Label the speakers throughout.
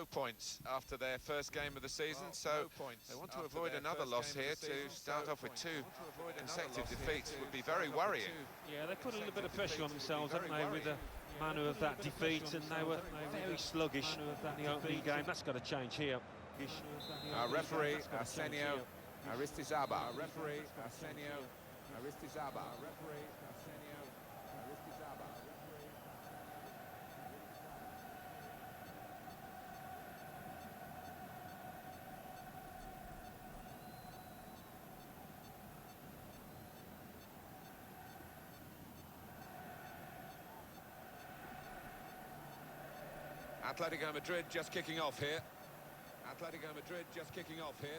Speaker 1: no points after their first game of the season, so they want to avoid another loss here. To start off with two consecutive defeats would be very worrying.
Speaker 2: Yeah, they put a little bit of pressure on themselves, haven't they, with the manner of that defeat, and they were very sluggish in the opening game. That's got to change here.
Speaker 1: Referee Arsenio Aristizaba. Referee Arsenio Aristizaba. Atletico Madrid just kicking off here. Atletico Madrid just kicking off here.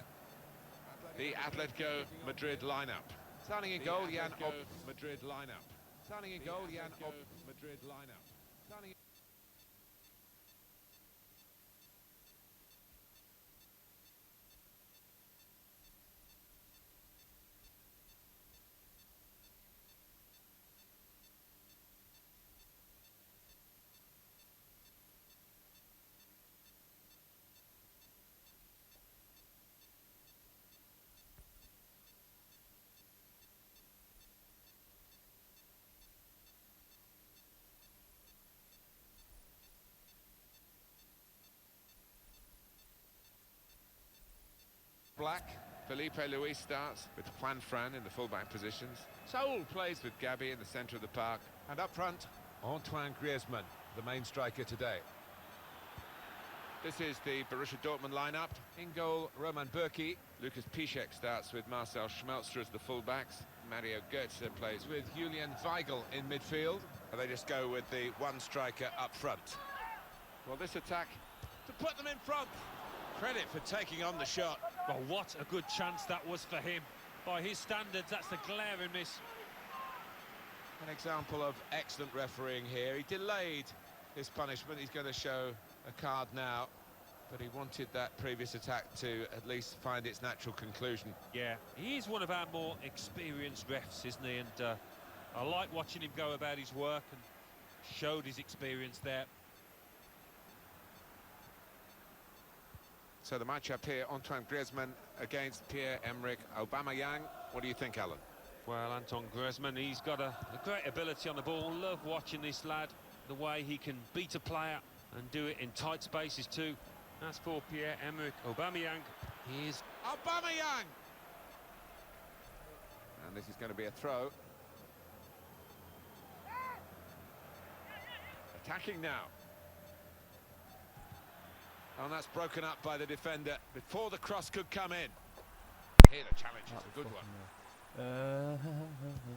Speaker 1: The Atletico Madrid lineup. Starting in goal, Jan Op. Madrid lineup. Starting in goal, Jan Op. Madrid lineup. Starting in black. Felipe Luis starts with Juan Fran in the fullback positions. Saul plays with Gabi in the centre of the park. And up front, Antoine Griezmann, the main striker today. This is the Borussia Dortmund lineup. In goal, Roman Bürki. Lucas Piszczek starts with Marcel Schmelzer as the fullbacks. Mario Götze plays with Julian Weigl in midfield. And they just go with the one striker up front. Well, this attack to put them in front. Credit for taking on the shot.
Speaker 2: Well, what a good chance that was for him. By his standards, that's a glaring miss.
Speaker 1: An example of excellent refereeing here. He delayed his punishment. He's going to show a card now. But he wanted that previous attack to at least find its natural conclusion.
Speaker 2: Yeah, he is one of our more experienced refs, isn't he? And I like watching him go about his work, and showed his experience there.
Speaker 1: So the matchup here, Antoine Griezmann against Pierre-Emerick Aubameyang. What do you think, Alan?
Speaker 2: Well, Antoine Griezmann, he's got a great ability on the ball. Love watching this lad, the way he can beat a player and do it in tight spaces too. As for Pierre-Emerick Aubameyang, he is...
Speaker 1: Aubameyang! And this is going to be a throw. Attacking now. And that's broken up by the defender before the cross could come in. Here the challenge is a good one.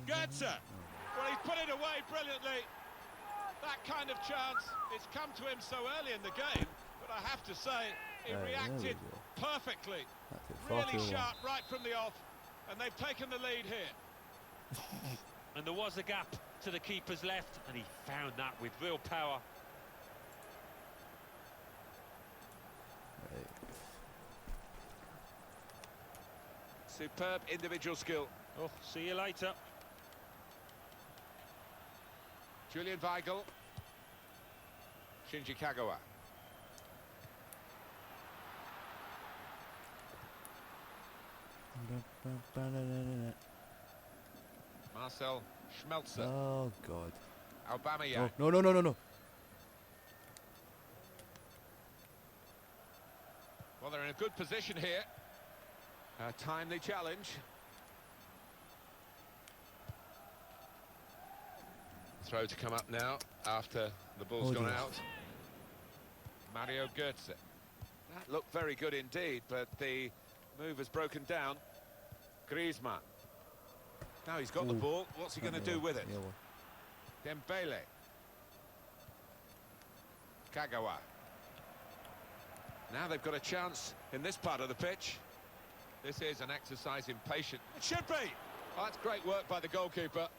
Speaker 1: Götze! Well, he's put it away brilliantly. That kind of chance, it's come to him so early in the game, but I have to say, he reacted perfectly. Really sharp right from the off, and they've taken the lead here.
Speaker 2: And there was a gap to the keeper's left, and he found that with real power.
Speaker 1: Superb individual skill.
Speaker 2: Oh, see you later.
Speaker 1: Julian Weigl. Shinji Kagawa. Marcel Schmelzer.
Speaker 3: Oh, God.
Speaker 1: Aubameyang.
Speaker 3: No, no, no, no, no.
Speaker 1: Well, they're in a good position here. A timely challenge. Throw to come up now after the ball's gone out. Mario Götze. That looked very good indeed, but the move has broken down. Griezmann. Now he's got the ball. What's he going to do with it? Dembele. Kagawa. Now they've got a chance in this part of the pitch. This is an exercise in patience. It should be. Oh, that's great work by the goalkeeper.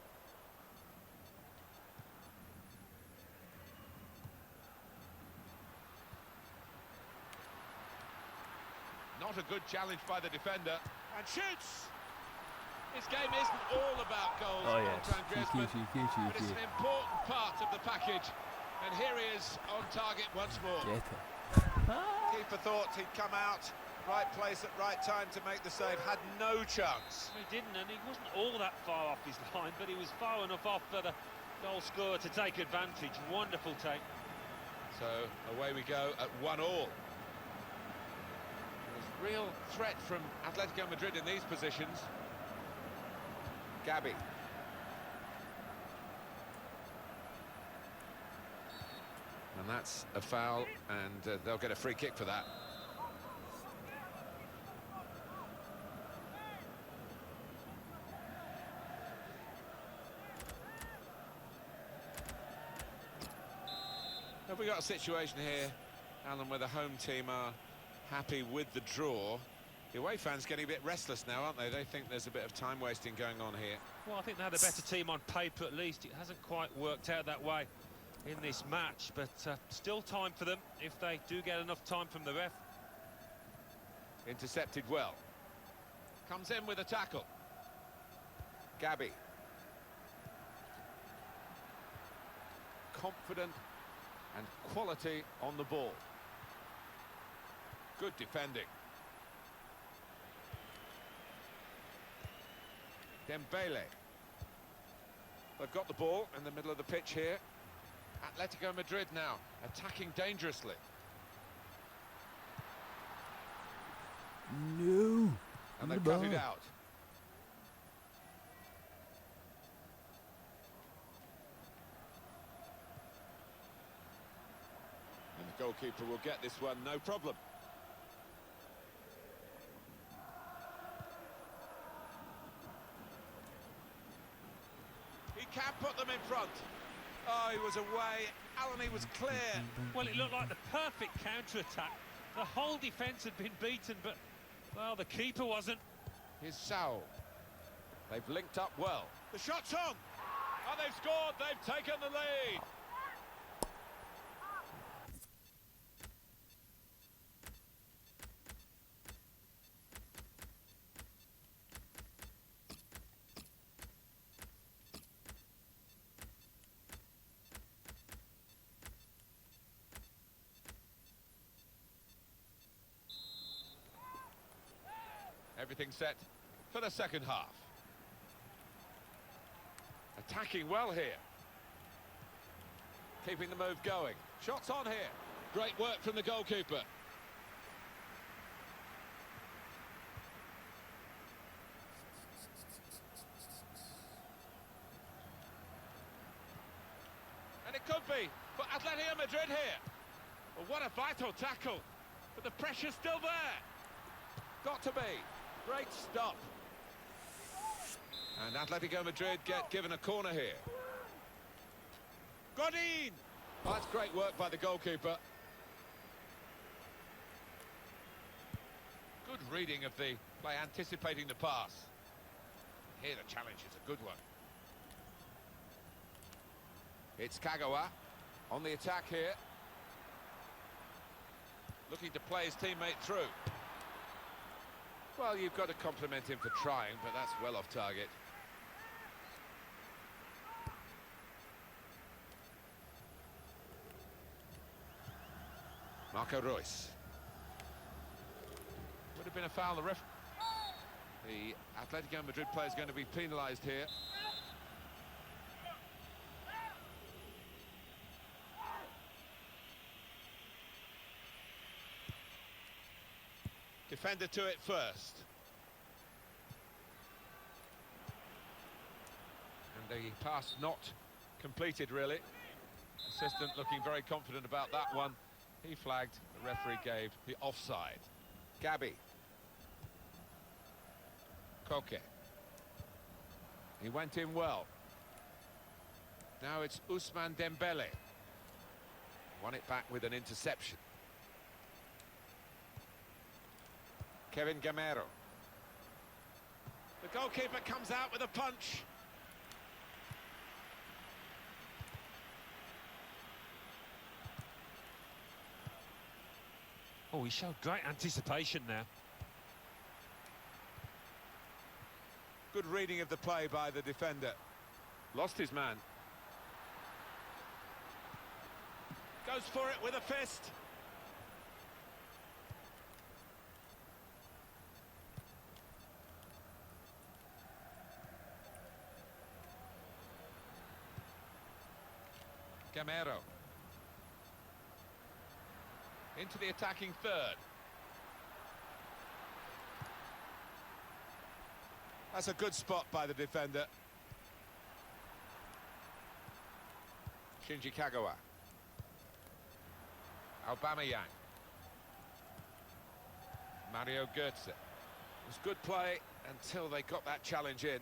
Speaker 1: Not a good challenge by the defender. And shoots! His game isn't all about goals, Antoine Griezmann, but it's an important part of the package. And here he is on target once more.
Speaker 3: Get it.
Speaker 1: Keeper thought he'd come out, right place at right time to make the save, had no chance.
Speaker 2: He didn't, and he wasn't all that far off his line, but he was far enough off for the goal scorer to take advantage. Wonderful take.
Speaker 1: So away we go at 1-all. There's real threat from Atletico Madrid in these positions. Gabi. And that's a foul, and they'll get a free kick for that. Have we got a situation here, Alan, where the home team are happy with the draw? The away fans getting a bit restless now, aren't they? They think there's a bit of time wasting going on here.
Speaker 2: Well, I think they had a better team on paper at least. It hasn't quite worked out that way in this match, but still time for them if they do get enough time from the ref.
Speaker 1: Intercepted well. Comes in with a tackle. Gabi. Confident and quality on the ball. Good defending. Dembele. They've got the ball in the middle of the pitch here. Atletico Madrid now attacking dangerously.
Speaker 3: No.
Speaker 1: And they've cut it out. And the goalkeeper will get this one, no problem. He can put them in front. Oh, he was away. Alan, he was clear.
Speaker 2: Well, it looked like the perfect counter-attack. The whole defence had been beaten, but, well, the keeper wasn't.
Speaker 1: Here's Saul. They've linked up well. The shot's on! Oh, they've scored! They've taken the lead! Everything set for the second half. Attacking well here. Keeping the move going. Shots on here. Great work from the goalkeeper. And it could be for Atletico Madrid here. Well, what a vital tackle. But the pressure's still there. Got to be. Great stop. And Atletico Madrid get given a corner here. Godin! Oh, that's great work by the goalkeeper. Good reading of the play, anticipating the pass. Here the challenge is a good one. It's Kagawa on the attack here. Looking to play his teammate through. Well, you've got to compliment him for trying, but that's well off target. Marco Reus. Would have been a foul. The Atletico Madrid player is going to be penalised here. Defender to it first. And the pass not completed, really. Assistant looking very confident about that one. He flagged, the referee gave the offside. Gabi. Koke. He went in well. Now it's Ousmane Dembele. Won it back with an interception. Kevin Gamero. The goalkeeper comes out with a punch.
Speaker 2: Oh, he showed great anticipation there.
Speaker 1: Good reading of the play by the defender. Lost his man. Goes for it with a fist. Gamero. Into the attacking third. That's a good spot by the defender. Shinji Kagawa. Aubameyang. Mario Götze. It was good play until they got that challenge in.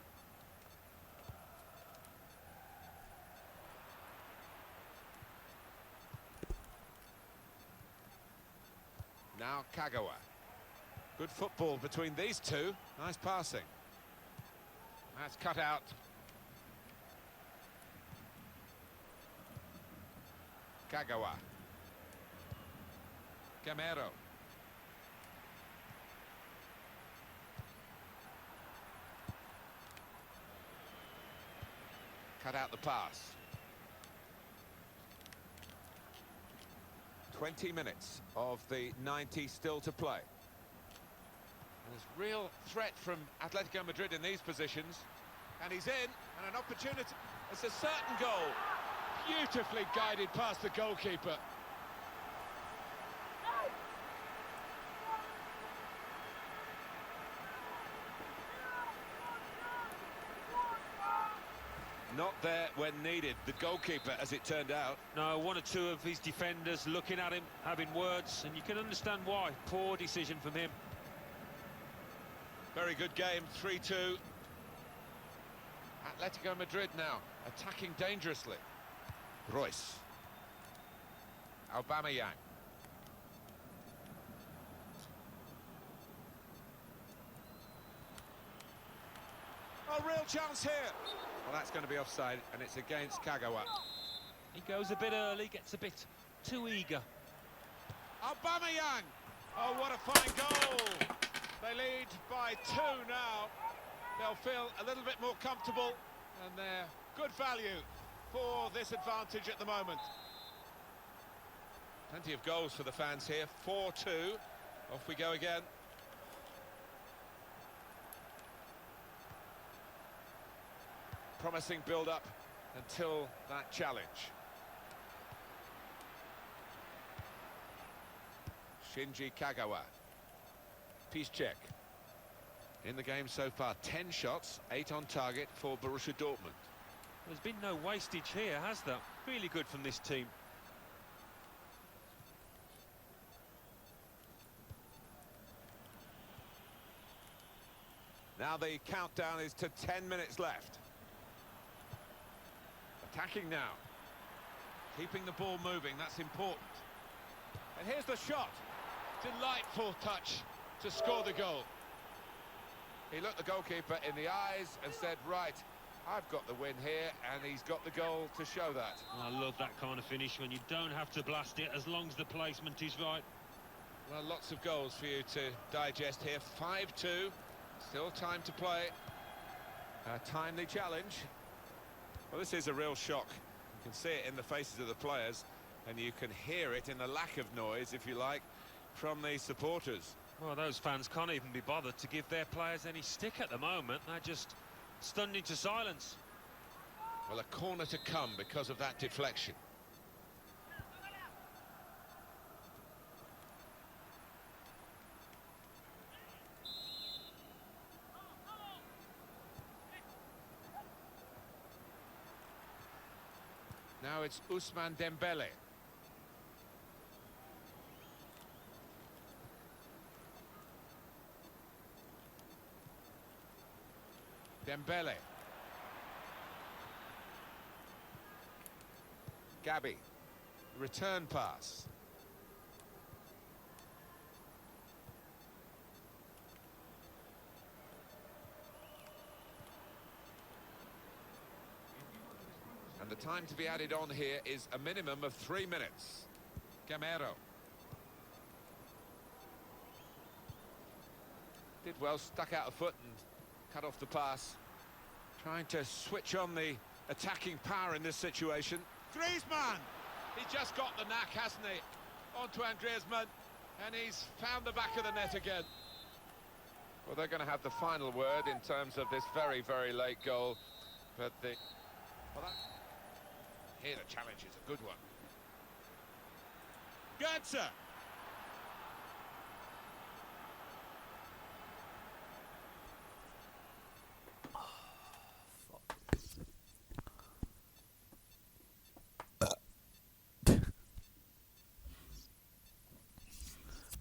Speaker 1: Now Kagawa. Good football between these two. Nice passing. That's cut out. Kagawa. Gamero. Cut out the pass. 20 minutes of the 90 still to play. There's real threat from Atletico Madrid in these positions. And he's in, and an opportunity. It's a certain goal. Beautifully guided past the goalkeeper. Not there when needed, the goalkeeper, as it turned out.
Speaker 2: No, one or two of his defenders looking at him, having words, and you can understand why. Poor decision from him.
Speaker 1: Very good game, 3-2. Atletico Madrid now, attacking dangerously. Royce. Aubameyang. Oh, real chance here. Well, that's going to be offside, and it's against Kagawa.
Speaker 2: He goes a bit early, gets a bit too eager.
Speaker 1: Aubameyang! Oh, what a fine goal! They lead by 2 now. They'll feel a little bit more comfortable, and they're good value for this advantage at the moment. Plenty of goals for the fans here. 4-2. Off we go again. Promising build-up until that challenge. Shinji Kagawa. Piszczek. In the game so far, 10 shots, 8 on target for Borussia Dortmund.
Speaker 2: There's been no wastage here, has there? Really good from this team.
Speaker 1: Now the countdown is to 10 minutes left. Attacking now. Keeping the ball moving, that's important. And here's the shot. Delightful touch to score the goal. He looked the goalkeeper in the eyes and said, right, I've got the win here, and he's got the goal to show that.
Speaker 2: I love that kind of finish when you don't have to blast it as long as the placement is right.
Speaker 1: Well, lots of goals for you to digest here. 5-2, still time to play. A timely challenge. Well, this is a real shock. You can see it in the faces of the players, and you can hear it in the lack of noise, if you like, from the supporters.
Speaker 2: Well, those fans can't even be bothered to give their players any stick at the moment. They're just stunned into silence.
Speaker 1: Well, a corner to come because of that deflection. Now it's Ousmane Dembele. Dembele. Gabi. Return pass. And the time to be added on here is a minimum of 3 minutes. Gamero. Did well, stuck out a foot and cut off the pass. Trying to switch on the attacking power in this situation. Griezmann! He just got the knack, hasn't he? Antoine Griezmann, and he's found the back of the net again. Well, they're going to have the final word in terms of this very, very late goal. But the... Well, Here the challenge is a good one. Goetze!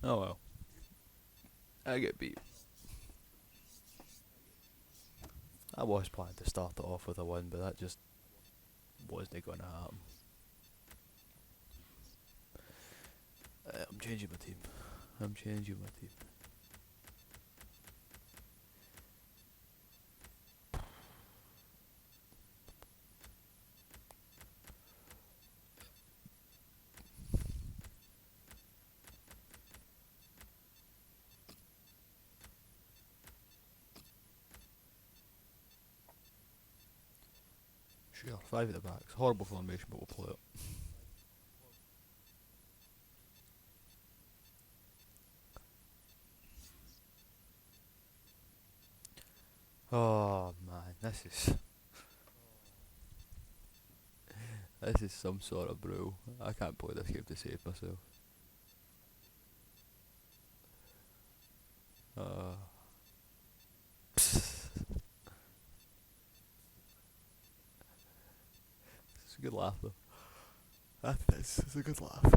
Speaker 3: Oh well. I get beat. I was planning to start it off with a win, but that just wasn't going to happen. I'm changing my team. I'm changing my team. Sure, 5 at the back. It's a horrible formation, but we'll play it. Oh man, this is some sort of brew. I can't play this game to save myself. It's a good laugh though. It's a good laugh.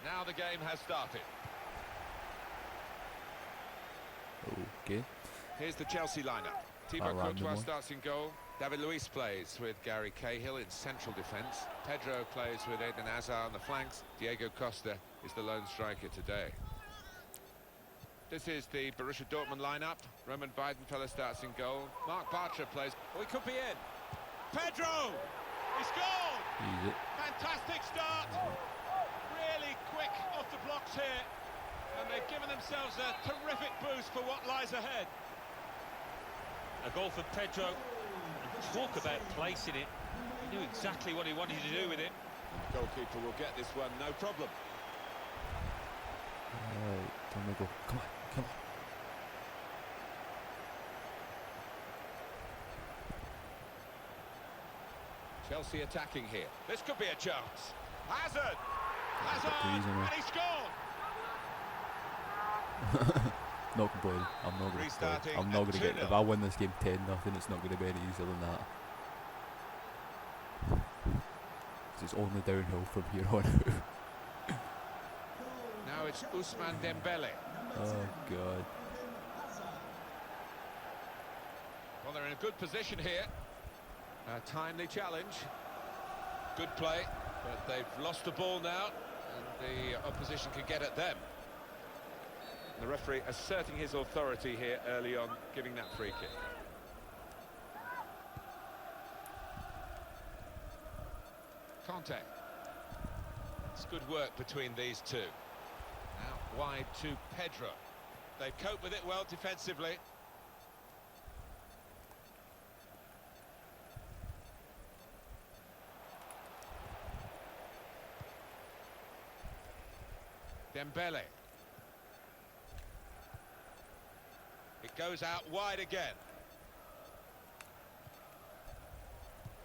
Speaker 1: Now the game has started.
Speaker 3: Okay.
Speaker 1: Here's the Chelsea lineup. Thibaut Courtois starts in goal. David Luiz plays with Gary Cahill in central defence. Pedro plays with Eden Hazard on the flanks. Diego Costa is the lone striker today. This is the Borussia Dortmund lineup. Roman Weidenfeller starts in goal. Mark Bartra plays. Oh, he could be in. Pedro! He scored!
Speaker 3: Easy.
Speaker 1: Fantastic start! Really quick off the blocks here. And they've given themselves a terrific boost for what lies ahead.
Speaker 2: A goal for Pedro. And talk about placing it. He knew exactly what he wanted to do with it.
Speaker 1: The goalkeeper will get this one, no problem.
Speaker 3: Alright, time we go. Come on, come on.
Speaker 1: Chelsea attacking here. This could be a chance. Hazard!
Speaker 3: Please,
Speaker 1: and he scored!
Speaker 3: Not complaining. I'm not going to
Speaker 1: Restarting
Speaker 3: I'm not going to get.
Speaker 1: 2-0.
Speaker 3: If I win this game 10-0, it's not going to be any easier than that. 'Cause it's only downhill from here on out.
Speaker 1: Now it's Ousmane Dembele.
Speaker 3: Oh god.
Speaker 1: Well, they're in a good position here. A timely challenge. Good play, but they've lost the ball now, and the opposition can get at them. The referee asserting his authority here early on, giving that free kick. Conte. It's good work between these two. Now wide to Pedro. They've coped with it well defensively. Dembele. It goes out wide again.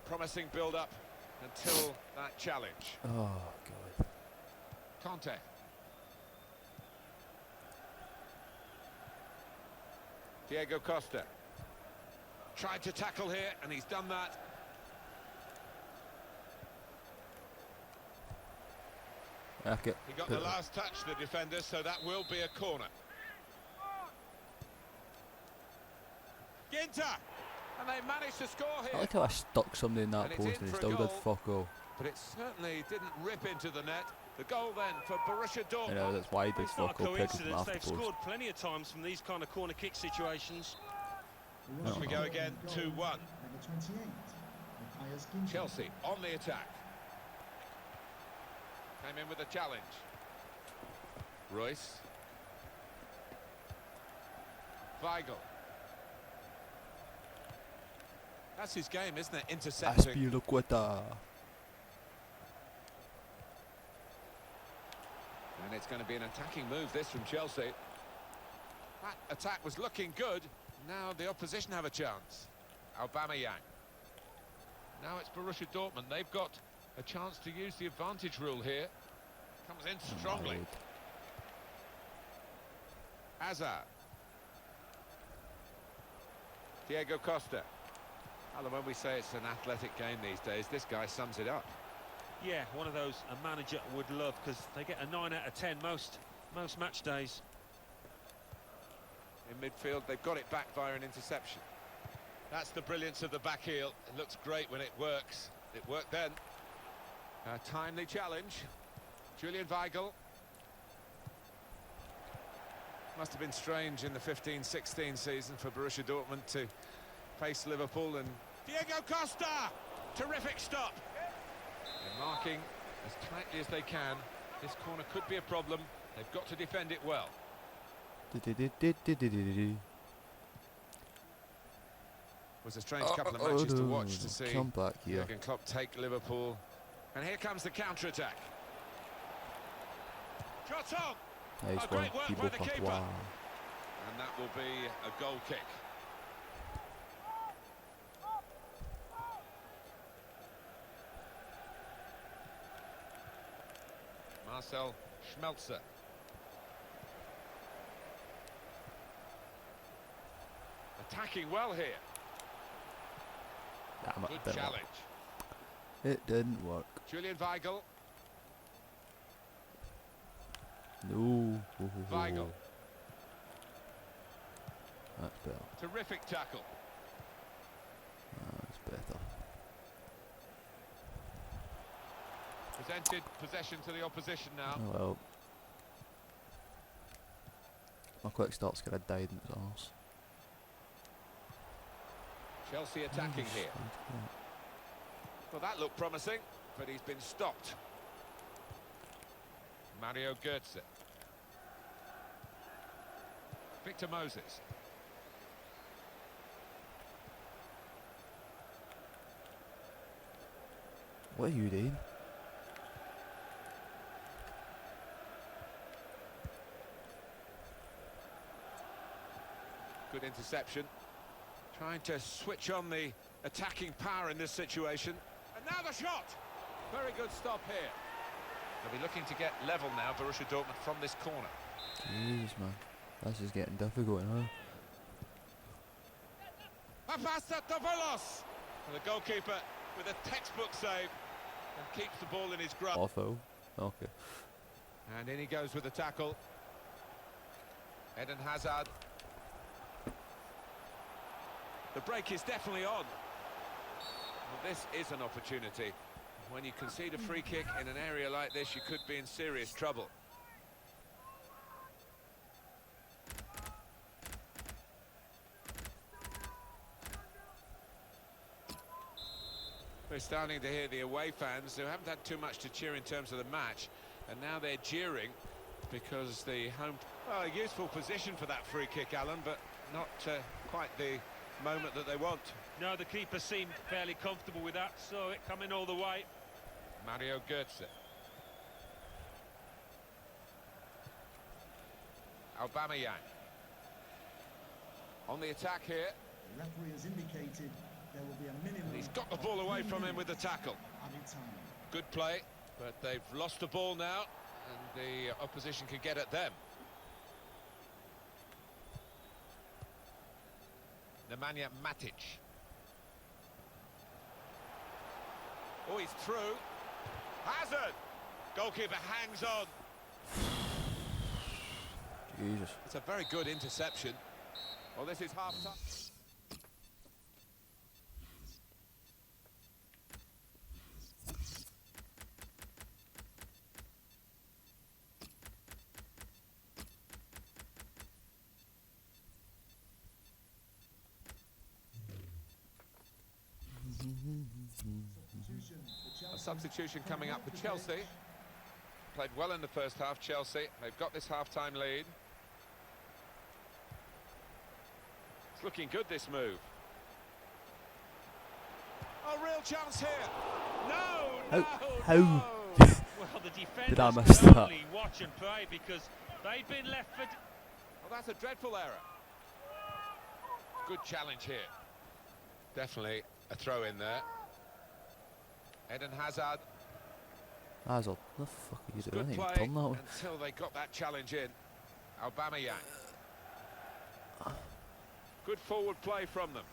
Speaker 1: Promising build-up until that challenge.
Speaker 3: Oh god.
Speaker 1: Conte. Diego Costa. Tried to tackle here, and he's done that.
Speaker 3: Okay.
Speaker 1: He got the last touch, the defender, so that will be a corner. Ginter! And they managed to score here.
Speaker 3: I like how I stuck somebody in that
Speaker 1: And it's
Speaker 3: post
Speaker 1: in
Speaker 3: and he
Speaker 1: for a
Speaker 3: still did
Speaker 1: goal.
Speaker 3: fuck all.
Speaker 1: But it certainly didn't rip into the net. The goal then for Borussia
Speaker 3: I know
Speaker 1: Dortmund.
Speaker 3: that's why they
Speaker 2: It's not a
Speaker 3: fuck up
Speaker 2: coincidence. They've
Speaker 3: afterwards.
Speaker 2: scored plenty of times from these kind of corner kick situations.
Speaker 1: Off we go again, 2-1. Chelsea on the attack. Came in with a challenge. Royce. Weigl. That's his game, isn't it? Intercepting.
Speaker 3: Aspilicueta.
Speaker 1: And it's going to be an attacking move, this, from Chelsea. That attack was looking good. Now the opposition have a chance. Aubameyang. Now it's Borussia Dortmund. They've got a chance to use the advantage rule here. Comes in strongly. Hazard. Diego Costa. Alan, when we say it's an athletic game these days, this guy sums it up.
Speaker 2: Yeah, one of those a manager would love, because they get a 9 out of 10 most match days.
Speaker 1: In midfield, they've got it back via an interception. That's the brilliance of the back heel. It looks great when it works. It worked then. A timely challenge. Julian Weigl. Must have been strange in the 15-16 season for Borussia Dortmund to face Liverpool, and Diego Costa! Terrific stop. They're marking as tightly as they can. This corner could be a problem. They've got to defend it well. Was a strange couple of matches to watch to see
Speaker 3: come back here.
Speaker 1: Jurgen Klopp take Liverpool. And here comes the counter-attack. Shot on!
Speaker 3: Nice
Speaker 1: Oh,
Speaker 3: one,
Speaker 1: great work
Speaker 3: Thibaut
Speaker 1: by the keeper.
Speaker 3: Courtois.
Speaker 1: And that will be a goal kick. Marcel Schmelzer. Attacking well here.
Speaker 3: Damn it,
Speaker 1: Good
Speaker 3: didn't
Speaker 1: challenge.
Speaker 3: work. It didn't work.
Speaker 1: Julian Weigl.
Speaker 3: No.
Speaker 1: Weigl.
Speaker 3: That's better.
Speaker 1: Terrific tackle.
Speaker 3: That's better.
Speaker 1: Presented possession to the opposition now.
Speaker 3: Oh well. My quick start's gonna die in its arse.
Speaker 1: Chelsea attacking here. Well, that looked promising, but he's been stopped. Mario Götze. Victor Moses.
Speaker 3: What are you doing?
Speaker 1: Good interception. Trying to switch on the attacking power in this situation. And now the shot! Very good stop here. They'll be looking to get level now, Borussia Dortmund, from this corner.
Speaker 3: Jeez, man. This is getting difficult now.
Speaker 1: Papastatopoulos! And the goalkeeper with a textbook save and keeps the ball in his grasp.
Speaker 3: Awful. Okay.
Speaker 1: And in he goes with the tackle. Eden Hazard. The break is definitely on. Well, this is an opportunity. When you concede a free kick in an area like this, you could be in serious trouble. We're starting to hear the away fans who haven't had too much to cheer in terms of the match, and now they're jeering because the home... Well, a useful position for that free kick, Alan, but not quite the moment that they want.
Speaker 2: No, the keeper seemed fairly comfortable with that, saw it coming all the way.
Speaker 1: Mario Götze. Aubameyang. On the attack here.
Speaker 4: The referee has indicated there will be a minimum.
Speaker 1: He's got the ball away from him with the tackle. Good play, but they've lost the ball now, and the opposition can get at them. Nemanja Matic. Oh, he's through. Hazard! Goalkeeper hangs on.
Speaker 3: Jesus.
Speaker 1: It's a very good interception. Well, this is half-time. substitution coming up for Chelsea. Played well in the first half, Chelsea. They've got this half-time lead. It's looking good, this move. Oh, real chance here. No,
Speaker 3: How?
Speaker 1: no.
Speaker 2: Well, the
Speaker 3: Did I
Speaker 2: defenders
Speaker 3: miss
Speaker 2: can
Speaker 3: that?
Speaker 2: only watch and pray because they've been left for...
Speaker 1: Well, that's a dreadful error. Good challenge here. Definitely a throw in there. Eden Hazard.
Speaker 3: Hazard, what the fuck are you doing?
Speaker 1: Good
Speaker 3: You've
Speaker 1: play
Speaker 3: done that one.
Speaker 1: until they got that challenge in. Aubameyang. Good forward play from them.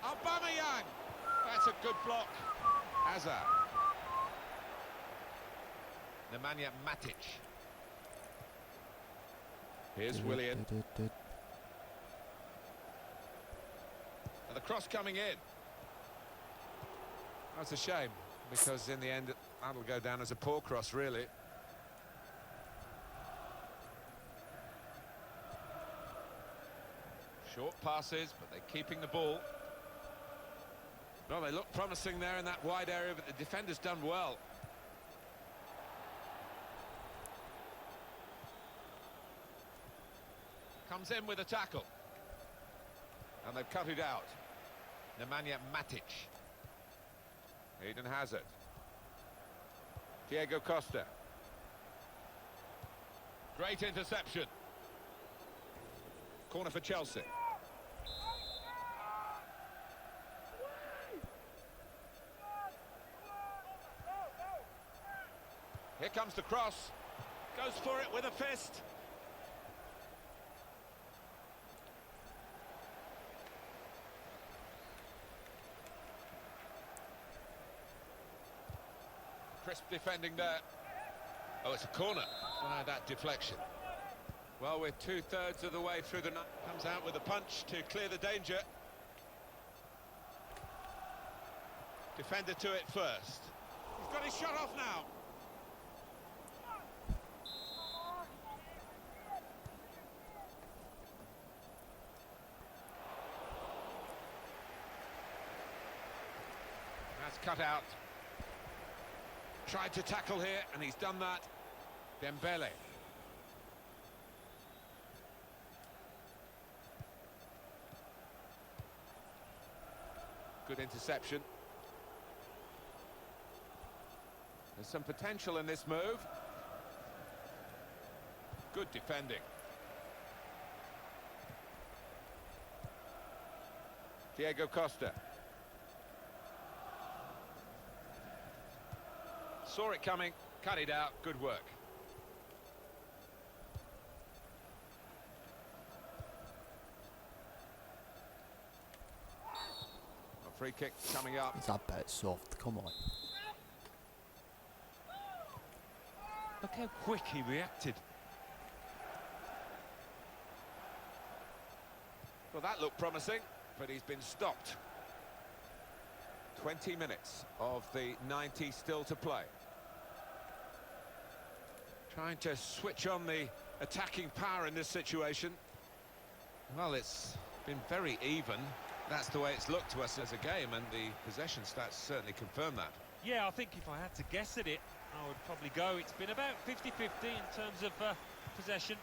Speaker 1: Aubameyang. That's a good block. Hazard. Nemanja Matic. Here's Willian. And the cross coming in. That's a shame, because in the end that'll go down as a poor cross, really. Short passes, but they're keeping the ball. Well, they look promising there in that wide area, but the defender's done well. Comes in with a tackle. And they've cut it out. Nemanja Matic. Eden Hazard. Diego Costa. Great interception. Corner for Chelsea. Here comes the cross. Goes for it with a fist. Crisp defending there. Oh, it's a corner. That deflection. Well, we're 2/3 of the way through the night. Comes out with a punch to clear the danger. Defender to it first. He's got his shot off now. That's cut out. Tried to tackle here, and he's done that. Dembele. Good interception. There's some potential in this move. Good defending. Diego Costa. Saw it coming, cut it out, good work. A free kick coming up.
Speaker 3: It's that bit soft, come on.
Speaker 2: Look how quick he reacted.
Speaker 1: Well, that looked promising, but he's been stopped. 20 minutes of the 90 still to play. Trying to switch on the attacking power in this situation. Well, it's been very even. That's the way it's looked to us as a game, and the possession stats certainly confirm that.
Speaker 2: Yeah, I think if I had to guess at it, I would probably go. It's been about 50-50 in terms of possession.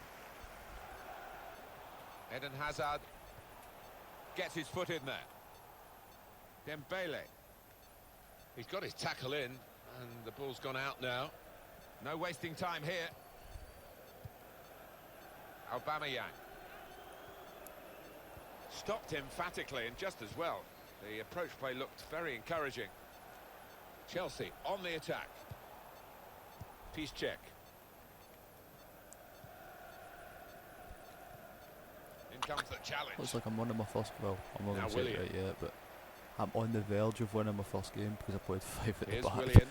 Speaker 1: Eden Hazard gets his foot in there. Dembele. He's got his tackle in, and the ball's gone out now. No wasting time here. Aubameyang. Stopped emphatically, and just as well. The approach play looked very encouraging. Chelsea on the attack. Piszczek. In comes the challenge.
Speaker 3: Looks like I'm winning my first, well, I'm not
Speaker 1: Now
Speaker 3: going to say it
Speaker 1: Willian.
Speaker 3: right yet, but I'm on the verge of winning my first game because I played 5 at the
Speaker 1: Here's
Speaker 3: back.
Speaker 1: Willian.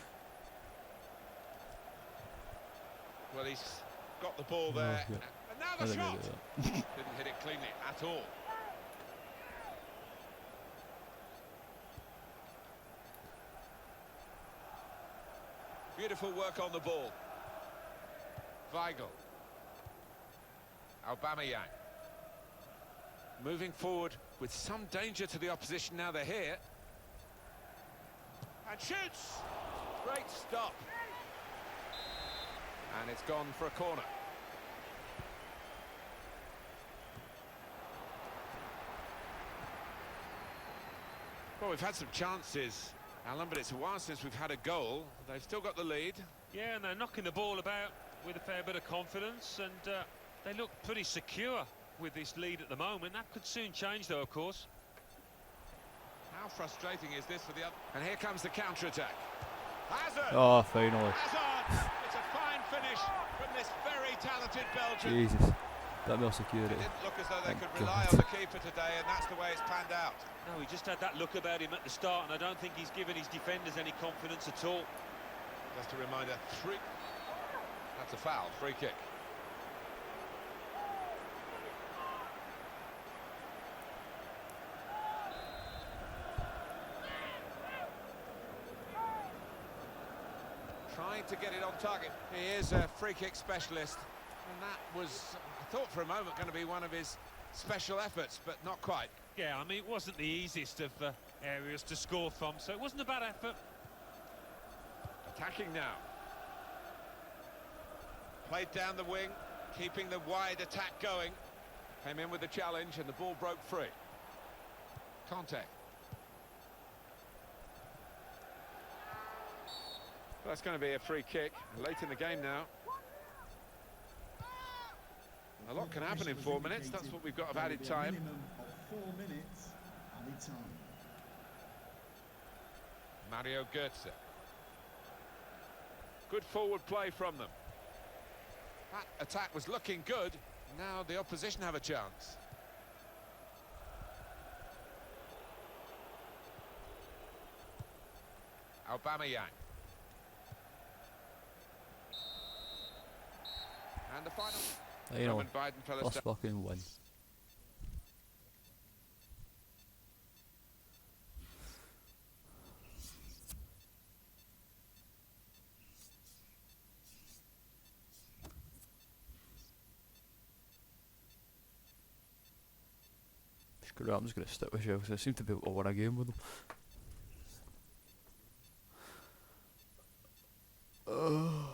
Speaker 1: Well, he's got the ball there.
Speaker 3: yeah.
Speaker 1: And now
Speaker 3: I
Speaker 1: the
Speaker 3: think I
Speaker 1: shot!
Speaker 3: did that.
Speaker 1: Didn't hit it cleanly at all. Beautiful work on the ball. Weigl. Aubameyang. Moving forward with some danger to the opposition now they're here. And shoots! Great stop. And it's gone for a corner. Well, we've had some chances, Alan, but it's a while since we've had a goal. They've still got the lead.
Speaker 2: Yeah, and they're knocking the ball about with a fair bit of confidence, and they look pretty secure with this lead at the moment. That could soon change, though, of course.
Speaker 1: How frustrating is this for the other? And here comes the counter-attack. Hazard!
Speaker 3: Oh, finally.
Speaker 1: Hazard! It's a fine finish from this very talented Belgian.
Speaker 3: Jesus. Bit more security.
Speaker 1: It didn't look as though they
Speaker 3: Thank
Speaker 1: could rely
Speaker 3: God.
Speaker 1: on the keeper today, and that's the way it's panned out.
Speaker 2: No, he just had that look about him at the start, and I don't think he's given his defenders any confidence at all.
Speaker 1: Just a reminder, that's a foul, free kick. Trying to get it on target. He is a free kick specialist, and that was, I thought for a moment, going to be one of his special efforts, but not quite.
Speaker 2: Yeah, I mean, it wasn't the easiest of areas to score from, so it wasn't a bad effort.
Speaker 1: Attacking now. Played down the wing, keeping the wide attack going. Came in with the challenge and the ball broke free. Conte. Well, that's going to be a free kick late in the game now. A lot can happen in 4 minutes. That's what we've got of added time.
Speaker 4: Minimum of 4 minutes added time.
Speaker 1: Mario Götze. Good forward play from them. That attack was looking good. Now the opposition have a chance. Aubameyang. And the final.
Speaker 3: You know,
Speaker 1: Roman Biden
Speaker 3: first fucking win. Screw it, I'm just going to stick with Chelsea. I seem to be able to win a game with them. Oh,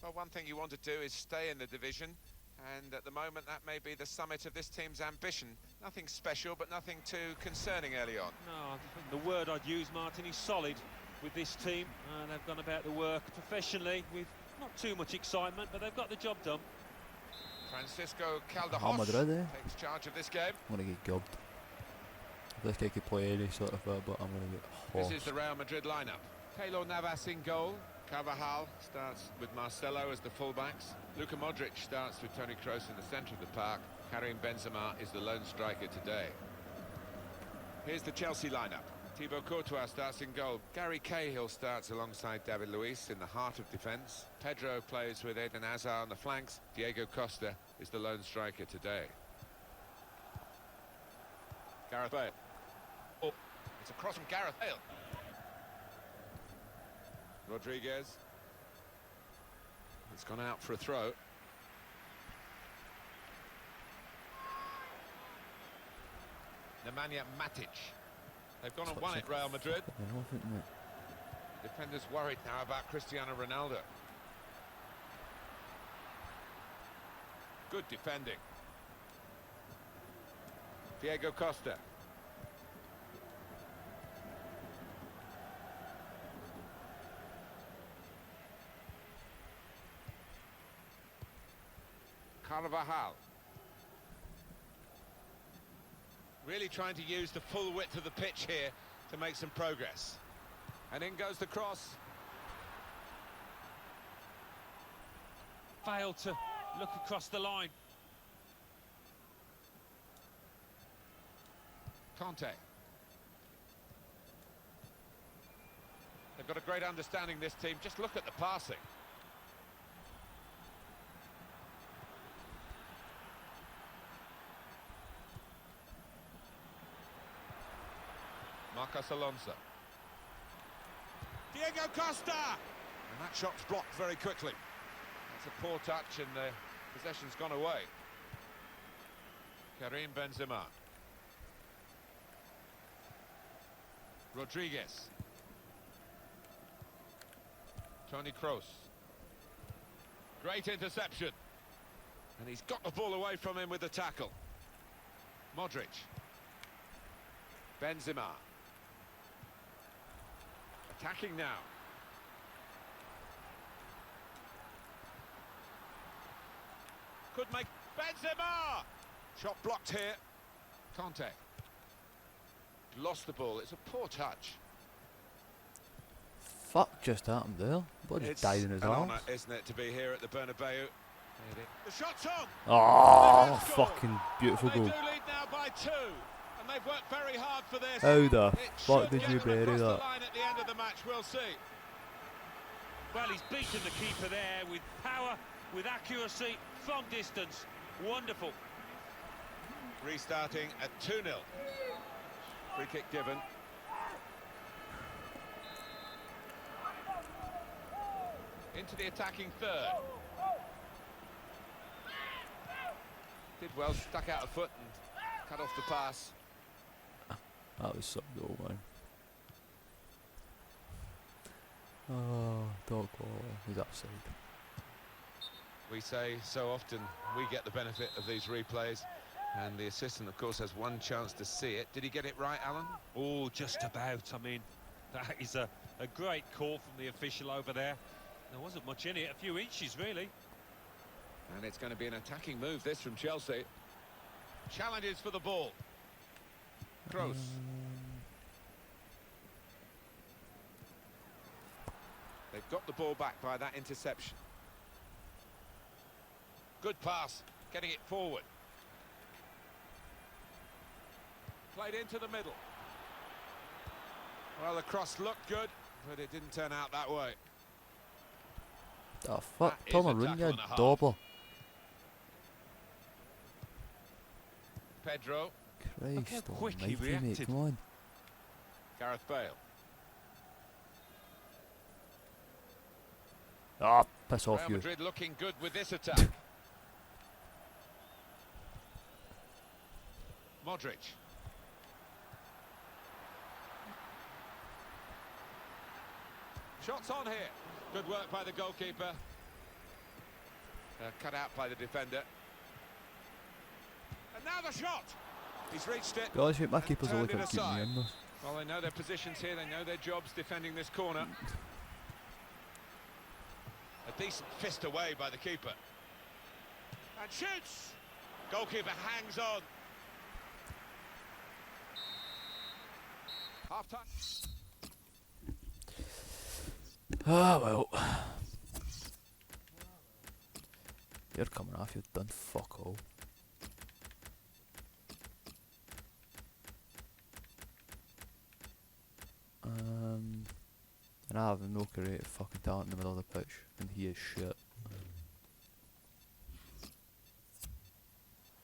Speaker 1: Well, one thing you want to do is stay in the division, and at the moment that may be the summit of this team's ambition. Nothing special, but nothing too concerning early on.
Speaker 2: No, I think the word I'd use, Martin, is solid with this team. They've gone about the work professionally with not too much excitement, but they've got the job done.
Speaker 1: Francisco Calderon
Speaker 3: Madrid,
Speaker 1: takes charge of this game.
Speaker 3: I'm going to get gobbed. If this guy could play any sort of but I'm going to get horsed.
Speaker 1: This is the Real Madrid lineup. Keylor Navas in goal. Carvajal starts with Marcelo as the fullbacks. Luka Modric starts with Toni Kroos in the centre of the park. Karim Benzema is the lone striker today. Here's the Chelsea lineup. Thibaut Courtois starts in goal. Gary Cahill starts alongside David Luiz in the heart of defence. Pedro plays with Eden Hazard on the flanks. Diego Costa is the lone striker today. Gareth Bale. Oh, it's a cross from Gareth Bale. Rodriguez. It's gone out for a throw. Nemanja Matic. They've gone and won it, Real Madrid. Defenders worried now about Cristiano Ronaldo. Good defending. Diego Costa. Carvajal. Really trying to use the full width of the pitch here to make some progress. And in goes the cross.
Speaker 2: Failed to look across the line.
Speaker 1: Conte. They've got a great understanding, this team. Just look at the passing. Marcos Alonso. Diego Costa! And that shot's blocked very quickly. That's a poor touch and the possession's gone away. Karim Benzema. Rodriguez. Toni Kroos. Great interception. And he's got the ball away from him with the tackle. Modric. Benzema. Attacking now. Could make Benzema! Shot blocked here. Conte. Lost the ball. It's a poor touch.
Speaker 3: Fuck just happened there. Blood just died in his
Speaker 1: an
Speaker 3: arms.
Speaker 1: honour, isn't it, to be here at the Bernabeu? The shot's on!
Speaker 3: Oh, fucking beautiful
Speaker 1: They
Speaker 3: goal.
Speaker 1: do lead now by 2, and they've worked very hard for this.
Speaker 3: How the
Speaker 1: It
Speaker 3: fuck
Speaker 1: should
Speaker 3: did
Speaker 1: get
Speaker 3: you
Speaker 1: them
Speaker 3: bury
Speaker 1: across the
Speaker 3: that?
Speaker 1: line at the end of the match, we'll see.
Speaker 2: Well, he's beaten the keeper there with power, with accuracy, from distance. Wonderful.
Speaker 1: Restarting at 2-0. Free kick given. Into the attacking third. Did well, stuck out a foot and cut off the pass.
Speaker 3: That was some goal, man. Oh, dog ball. He's outside.
Speaker 1: We say so often we get the benefit of these replays, and the assistant, of course, has one chance to see it. Did he get it right, Alan?
Speaker 2: Oh, just about. I mean, that is a great call from the official over there. There wasn't much in it, a few inches, really.
Speaker 1: And it's going to be an attacking move, this, from Chelsea. Challenges for the ball. Kroos. They've got the ball back by that interception. Good pass, getting it forward. Played into the middle. Well, the cross looked good, but it didn't turn out that way.
Speaker 3: Oh, fuck.
Speaker 1: That is
Speaker 3: Turn
Speaker 1: a
Speaker 3: around,
Speaker 1: tackle
Speaker 3: you
Speaker 1: and a half.
Speaker 3: dauber.
Speaker 1: Pedro.
Speaker 2: Look how
Speaker 3: Christ
Speaker 2: quick he
Speaker 3: almighty, mate.
Speaker 2: reacted.
Speaker 3: Come on.
Speaker 1: Gareth Bale.
Speaker 3: Ah, piss off
Speaker 1: Real
Speaker 3: you.
Speaker 1: Madrid looking good with this attack. Modric. Shots on here. Good work by the goalkeeper. Cut out by the defender. And now the shot. He's reached it.
Speaker 3: Guys, I think my
Speaker 1: and
Speaker 3: keeper's only
Speaker 1: turned
Speaker 3: going
Speaker 1: it
Speaker 3: to keep me
Speaker 1: aside.
Speaker 3: in this.
Speaker 1: Well, they know their positions here. They know their jobs defending this corner. A decent fist away by the keeper. And shoots. Goalkeeper hangs on. Half time.
Speaker 3: Ah, well. You're coming off, you've done fuck all. And I have no creative fucking talent in the middle of the pitch, and he is shit.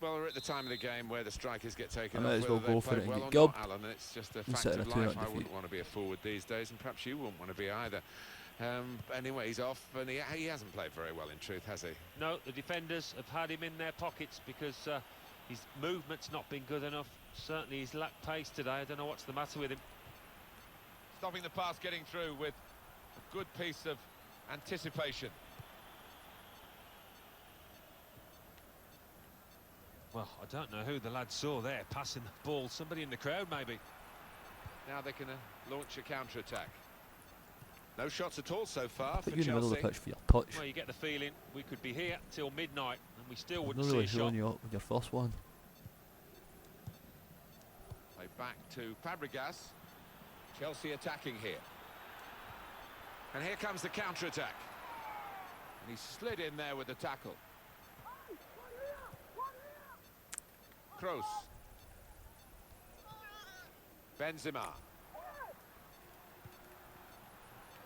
Speaker 1: Well, we're at the time of the game where the strikers get taken
Speaker 3: I
Speaker 1: off.
Speaker 3: might as well
Speaker 1: whether they
Speaker 3: go for
Speaker 1: played
Speaker 3: it and
Speaker 1: well
Speaker 3: get
Speaker 1: or
Speaker 3: gob.
Speaker 1: not, Alan. It's just a
Speaker 3: And
Speaker 1: fact
Speaker 3: sit in
Speaker 1: of
Speaker 3: a 2-0
Speaker 1: life. I
Speaker 3: defeat.
Speaker 1: wouldn't want to be a forward these days, and perhaps you wouldn't want to be either. Anyway, he's off, and he hasn't played very well, in truth, has he?
Speaker 2: No, the defenders have had him in their pockets because his movement's not been good enough. Certainly he's lacked pace today. I don't know what's the matter with him.
Speaker 1: Stopping the pass, getting through with a good piece of anticipation.
Speaker 2: Well, I don't know who the lad saw there passing the ball. Somebody in the crowd, maybe.
Speaker 1: Now they can launch a counter-attack. No shots at all so far for
Speaker 3: Put you in the middle of
Speaker 1: Chelsea.
Speaker 3: the pitch for your touch.
Speaker 2: Well, you get the feeling we could be here till midnight and we still
Speaker 3: I'm
Speaker 2: wouldn't
Speaker 3: not
Speaker 2: see
Speaker 3: really
Speaker 2: a shot.
Speaker 3: showing you up with your first one.
Speaker 1: Back to Fabregas. Chelsea attacking here. And here comes the counter-attack. And he slid in there with the tackle. Kroos. Benzema.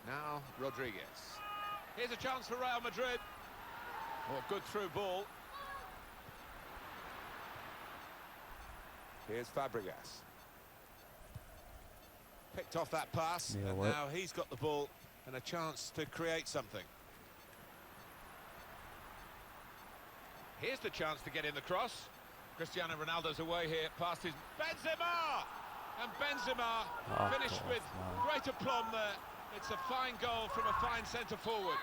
Speaker 1: Now Rodriguez. Here's a chance for Real Madrid. Oh, good through ball. Here's Fabregas. Picked off that pass,
Speaker 3: Yeah,
Speaker 1: and
Speaker 3: what?
Speaker 1: now he's got the ball and a chance to create something. Here's the chance to get in the cross. Cristiano Ronaldo's away here, past his Benzema! And Benzema finished with great aplomb there. It's a fine goal from a fine centre-forward.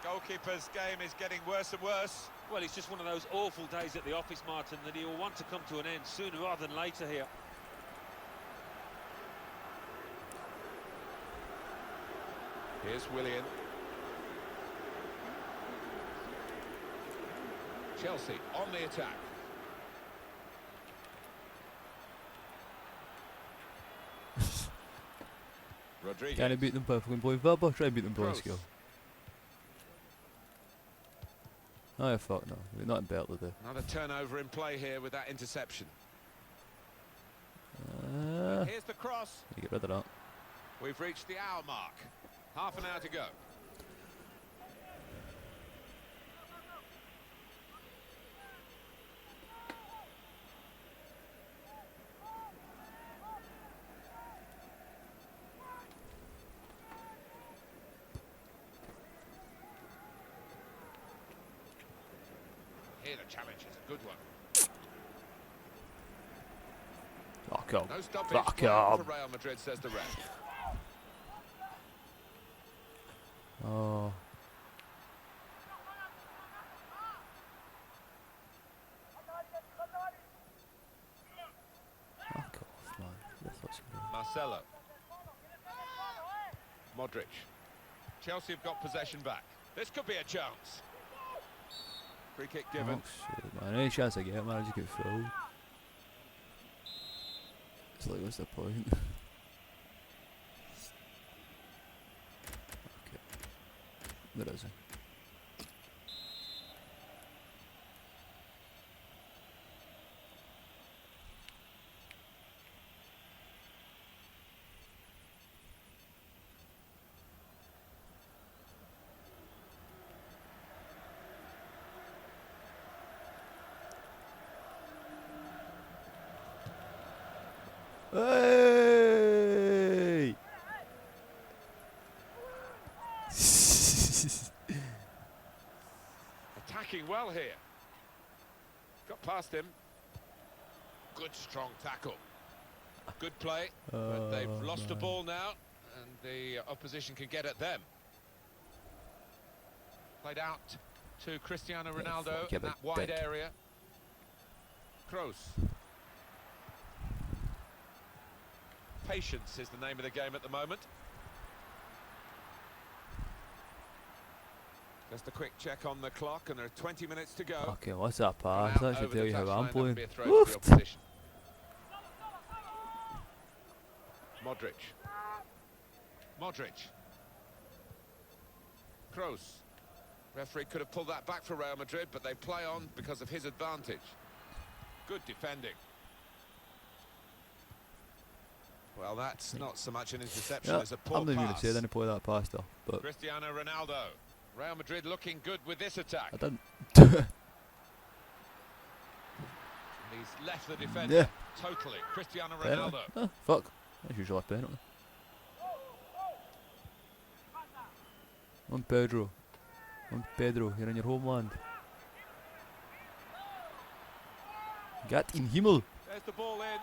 Speaker 1: The goalkeeper's game is getting worse and worse.
Speaker 2: Well, it's just one of those awful days at the office, Martin, that he'll want to come to an end sooner rather than later here.
Speaker 1: Here's Willian. Chelsea on the attack. Rodriguez.
Speaker 3: Can I beat them by fucking playing football? Try and beat them by
Speaker 1: Kroos.
Speaker 3: skill. Oh yeah, fuck no. We're not in Berkeley though.
Speaker 1: Another turnover in play here with that interception. Here's the cross.
Speaker 3: You get rid of that.
Speaker 1: We've reached the hour mark. Half an hour to go. Here the challenge is a good one.
Speaker 3: Fuck up.
Speaker 1: No stoppage
Speaker 3: Fuck
Speaker 1: plan
Speaker 3: up.
Speaker 1: for Real Madrid, says the ref.
Speaker 3: Oh. Fuck off, man. This looks good.
Speaker 1: Marcelo. Modric. Chelsea have got possession back. This could be a chance. Free kick given.
Speaker 3: Oh, shit, man. Any chance I get, man, I just get fouled. It's like, what's the point? Okay. There isn't. Hey!
Speaker 1: Attacking well here. Got past him. Good strong tackle. Good play, but they've lost the ball now, and the opposition can get at them. Played out to Cristiano Ronaldo
Speaker 3: fuck,
Speaker 1: in that wide
Speaker 3: dick.
Speaker 1: area. Kroos. Patience is the name of the game at the moment. Just a quick check on the clock, and there are 20 minutes to go.
Speaker 3: Okay, what's that pass?
Speaker 1: Out
Speaker 3: That should
Speaker 1: over
Speaker 3: tell
Speaker 1: the
Speaker 3: you how
Speaker 1: touchline,
Speaker 3: I'm
Speaker 1: that
Speaker 3: playing.
Speaker 1: would be a throw to the
Speaker 3: Oofed.
Speaker 1: opposition. Modric. Modric. Kroos. Referee could have pulled that back for Real Madrid, but they play on because of his advantage. Good defending. Well, that's not so much an interception
Speaker 3: Yeah,
Speaker 1: as a poor
Speaker 3: I'm not even going
Speaker 1: pass.
Speaker 3: to say I didn't play that pass though, but
Speaker 1: Cristiano Ronaldo. Real Madrid looking good with this attack.
Speaker 3: I didn't.
Speaker 1: He's left the defender
Speaker 3: Yeah.
Speaker 1: totally. Cristiano
Speaker 3: Penalty.
Speaker 1: Ronaldo.
Speaker 3: Oh, fuck. That's usually a penalty. On Pedro. On Pedro, you're in your homeland. Get in Himmel.
Speaker 1: There's the ball in.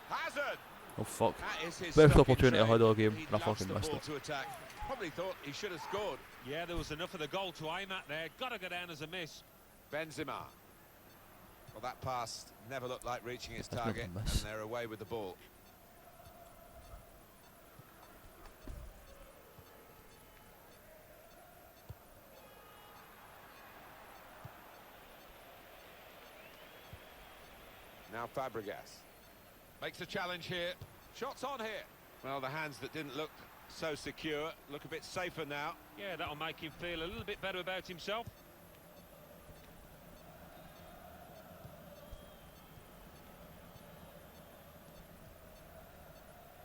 Speaker 1: Hazard.
Speaker 3: Oh fuck.
Speaker 1: That is his
Speaker 3: Best
Speaker 1: stock in
Speaker 3: opportunity I
Speaker 1: trade.
Speaker 3: had all game,
Speaker 1: He
Speaker 3: and I
Speaker 1: loves
Speaker 3: fucking
Speaker 1: the
Speaker 3: missed
Speaker 1: ball
Speaker 3: it.
Speaker 1: to attack. Probably thought he should have scored.
Speaker 2: Yeah, there was enough of the goal to aim at there. Got to go down as a miss.
Speaker 1: Benzema. Well, that pass never looked like reaching its
Speaker 3: That's not
Speaker 1: target,
Speaker 3: a
Speaker 1: and
Speaker 3: miss.
Speaker 1: they're away with the ball. Now Fabregas. Makes a challenge here. Shots on here. Well, the hands that didn't look so secure look a bit safer now.
Speaker 2: Yeah, that'll make him feel a little bit better about himself.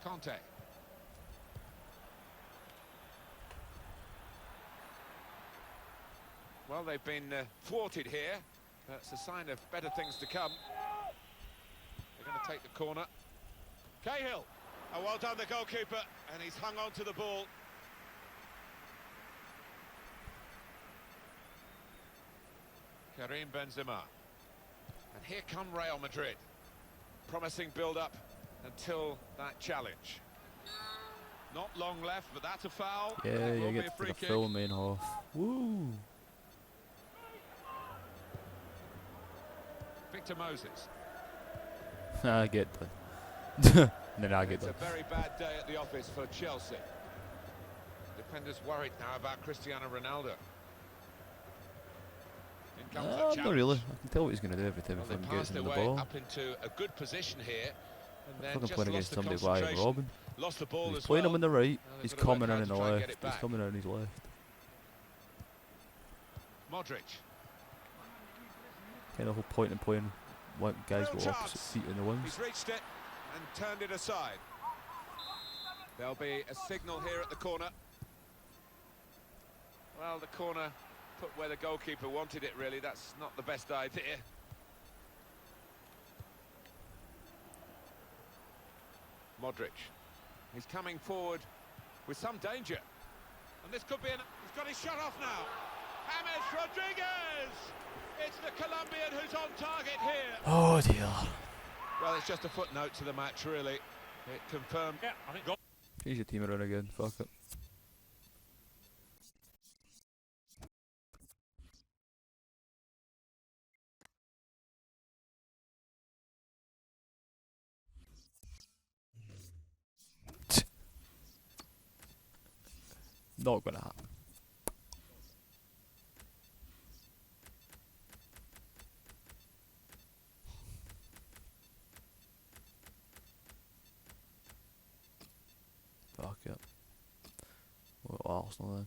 Speaker 1: Conte. Well, they've been thwarted here. That's a sign of better things to come. They're going to take the corner. Cahill. Oh, well done, the goalkeeper, and he's hung on to the ball. Karim Benzema. And here come Real Madrid. Promising build-up until that challenge. Not long left, but that's a foul.
Speaker 3: Yeah, you get to take a full main half. Woo!
Speaker 1: Victor Moses.
Speaker 3: I get that. Then I get
Speaker 1: It's
Speaker 3: that.
Speaker 1: a very bad day at the office for Chelsea. Defenders worried now about Cristiano Ronaldo. In comes the challenge.
Speaker 3: Not really. I can tell what he's going to do every time
Speaker 1: Well,
Speaker 3: he
Speaker 1: they
Speaker 3: gets
Speaker 1: passed
Speaker 3: in
Speaker 1: their
Speaker 3: the
Speaker 1: way
Speaker 3: ball.
Speaker 1: up into a good position here, and then
Speaker 3: Fucking
Speaker 1: just
Speaker 3: playing
Speaker 1: lost
Speaker 3: against
Speaker 1: the
Speaker 3: somebody by
Speaker 1: concentration.
Speaker 3: Robin.
Speaker 1: Lost the ball
Speaker 3: He's
Speaker 1: as
Speaker 3: playing
Speaker 1: well.
Speaker 3: him on the right.
Speaker 1: Well,
Speaker 3: He's
Speaker 1: they've got to work
Speaker 3: coming in
Speaker 1: out
Speaker 3: on the
Speaker 1: to try and get
Speaker 3: left.
Speaker 1: it
Speaker 3: He's
Speaker 1: back.
Speaker 3: coming in on his left.
Speaker 1: Modric.
Speaker 3: Kind of whole point in playing one guys
Speaker 1: Real
Speaker 3: with opposite
Speaker 1: chance.
Speaker 3: feet in the wings.
Speaker 1: He's reached it and turned it aside. There'll be a signal here at the corner. Well, the corner put where the goalkeeper wanted it, really. That's not the best idea. Modric. He's coming forward with some danger. And this could be an... He's got his shot off now. James Rodriguez! It's the Colombian who's on target here.
Speaker 3: Oh dear.
Speaker 1: Well, it's just a footnote to the match, really. It confirmed...
Speaker 2: Yeah, I think goal.
Speaker 3: Change your team around again. Fuck it. Not gonna happen. Fuck it. Well, Arsenal then.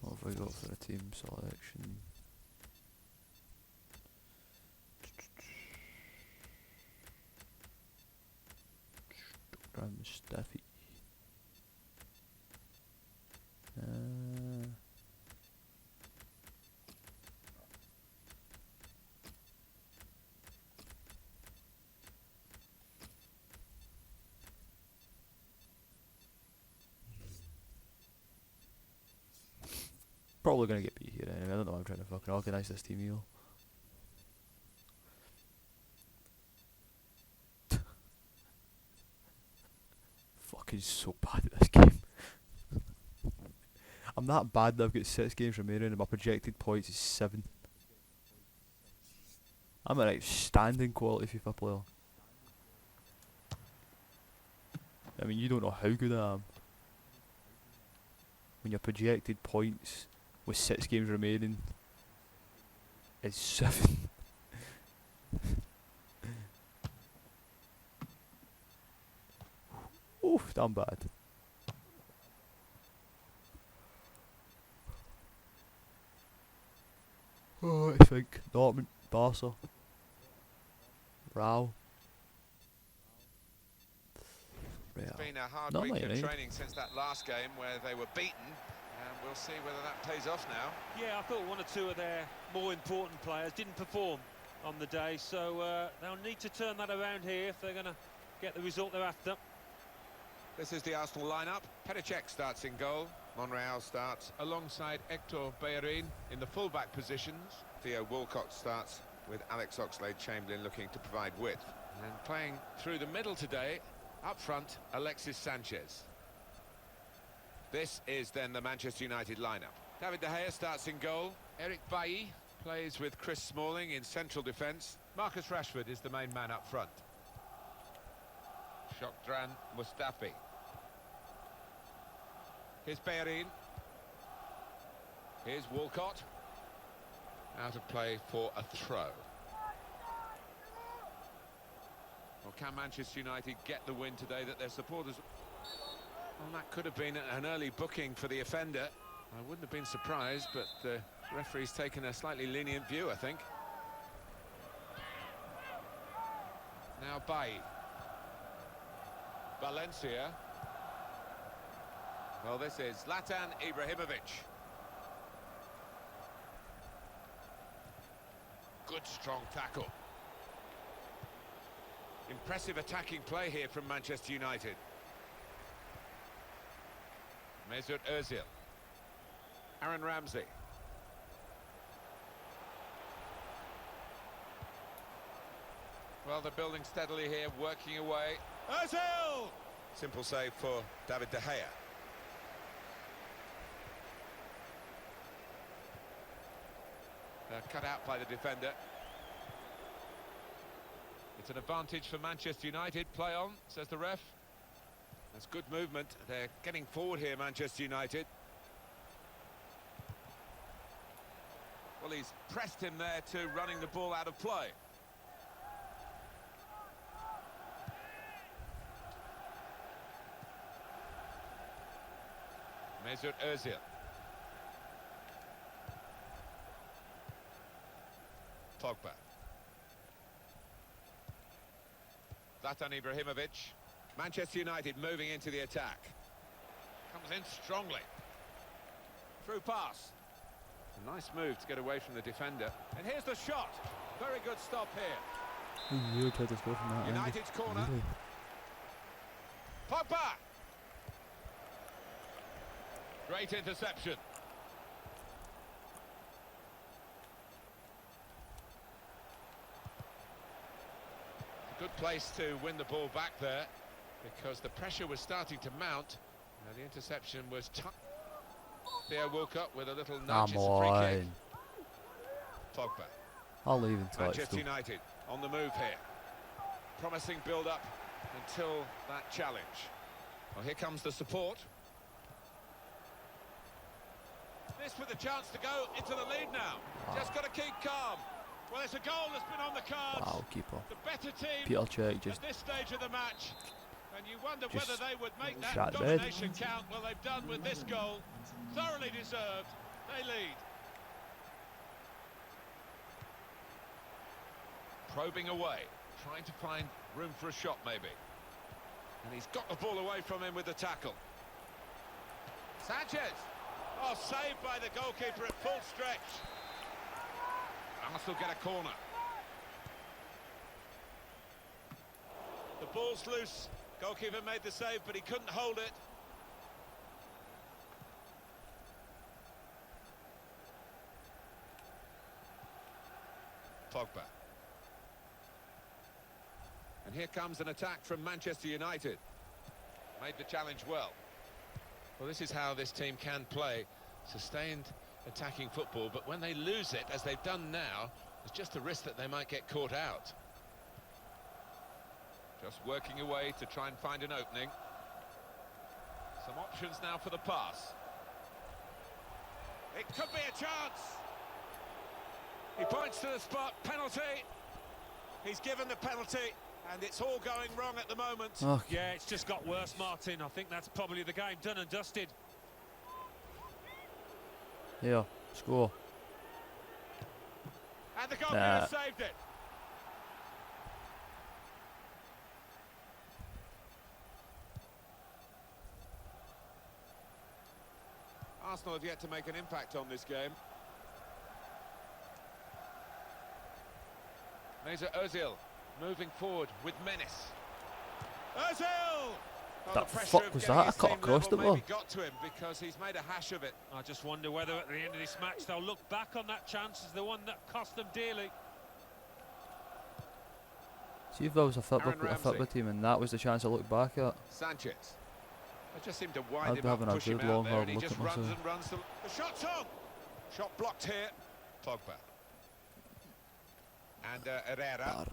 Speaker 3: What have we got for the team selection? Mustafi. Probably gonna get beat here anyway. I don't know why I'm trying to fucking organise this team here. Fucking so bad at this game. I'm that bad that I've got 6 games remaining and my projected points is 7. I'm an outstanding quality FIFA player. I mean, you don't know how good I am. When your projected points with 6 games remaining is 7. Oof, damn bad. Oh, I think Dortmund, Barca, Real.
Speaker 1: It's been a hard
Speaker 3: Not
Speaker 1: week
Speaker 3: like
Speaker 1: of
Speaker 3: it, eh?
Speaker 1: training since that last game where they were beaten, and we'll see whether that pays off now.
Speaker 2: Yeah, I thought one or two of their more important players didn't perform on the day, so they'll need to turn that around here if they're going to get the result they're after.
Speaker 1: This is the Arsenal lineup. Petr starts in goal. Monreal starts alongside Hector Bellerin in the full-back positions. Theo Walcott starts with Alex Oxlade-Chamberlain looking to provide width. And playing through the middle today, up front, Alexis Sanchez. This is then the Manchester United lineup. David De Gea starts in goal. Eric Bailly plays with Chris Smalling in central defence. Marcus Rashford is the main man up front. Shokdran Mustafi. Here's Bellerin. Here's Walcott. Out of play for a throw. Well, can Manchester United get the win today that their supporters... Well, that could have been an early booking for the offender. I wouldn't have been surprised, but the referee's taken a slightly lenient view, I think. Now Bailly. Valencia. Well, this is Zlatan Ibrahimovic. Good strong tackle. Impressive attacking play here from Manchester United. Mesut Ozil. Aaron Ramsey. Well, they're building steadily here, working away. Ozil! Simple save for David De Gea. Cut out by the defender. It's an advantage for Manchester United. Play on, says the ref. That's good movement. They're getting forward here, Manchester United. Well, he's pressed him there to running the ball out of play. Mesut Ozil. Pogba. Zlatan Ibrahimovic. Manchester United moving into the attack. Comes in strongly. Through pass. A nice move to get away from the defender. And here's the shot. Very good stop here.
Speaker 3: He really tried to score from that
Speaker 1: United's
Speaker 3: angle.
Speaker 1: corner.
Speaker 3: Really?
Speaker 1: Pogba. Great interception. Good place to win the ball back there, because the pressure was starting to mount. The interception was Theo Walcott with a little nudge. It's a free kick. Pogba.
Speaker 3: I'll leave him touch.
Speaker 1: Manchester United on the move here. Promising build-up until that challenge. Well, here comes the support. This with a chance to go into the lead now.
Speaker 3: Wow.
Speaker 1: Just got to keep calm. Well, it's a goal that's been on the cards.
Speaker 3: Wow, keeper.
Speaker 1: The better team
Speaker 3: Peter Cech just
Speaker 1: at this stage of the match. And you wonder
Speaker 3: just
Speaker 1: whether they would make that
Speaker 3: shot
Speaker 1: domination count. Well, they've done with this goal. Thoroughly deserved. They lead. Probing away, trying to find room for a shot maybe. And he's got the ball away from him with the tackle. Sanchez. Oh, saved by the goalkeeper at full stretch. Arsenal get a corner. The ball's loose. Goalkeeper made the save, but he couldn't hold it. Pogba. And here comes an attack from Manchester United. Made the challenge well. Well, this is how this team can play. Sustained attacking football, but when they lose it, as they've done now, there's just a risk that they might get caught out. Just working away to try and find an opening. Some options now for the pass. It could be a chance. He points to the spot. Penalty. He's given the penalty, and it's all going wrong at the moment.
Speaker 3: Oh,
Speaker 2: Yeah, it's just got worse, Martin. I think that's probably the game done and dusted.
Speaker 3: here, score.
Speaker 1: And the goalkeeper saved it. Arsenal have yet to make an impact on this game. Mesut Ozil moving forward with menace. Ozil! Well,
Speaker 3: That
Speaker 1: the pressure
Speaker 3: fuck
Speaker 1: of
Speaker 3: was
Speaker 1: getting
Speaker 3: that? I
Speaker 1: his
Speaker 3: cut
Speaker 1: team
Speaker 3: across
Speaker 1: level
Speaker 3: the ball.
Speaker 1: maybe got to him because he's made a hash of it.
Speaker 2: I just wonder whether at the end of this match they'll look back on that chance as the one that cost them dearly.
Speaker 3: See if there was a
Speaker 1: Aaron
Speaker 3: football
Speaker 1: Ramsey.
Speaker 3: team and that was the chance I looked back at.
Speaker 1: Sanchez. They just seem to wind
Speaker 3: I'd
Speaker 1: him
Speaker 3: be
Speaker 1: up,
Speaker 3: having a
Speaker 1: push him
Speaker 3: good
Speaker 1: out
Speaker 3: long
Speaker 1: there,
Speaker 3: hard
Speaker 1: and he
Speaker 3: look
Speaker 1: just
Speaker 3: at
Speaker 1: runs
Speaker 3: myself.
Speaker 1: and runs. The shot's on! Shot blocked here. Pogba. And Herrera.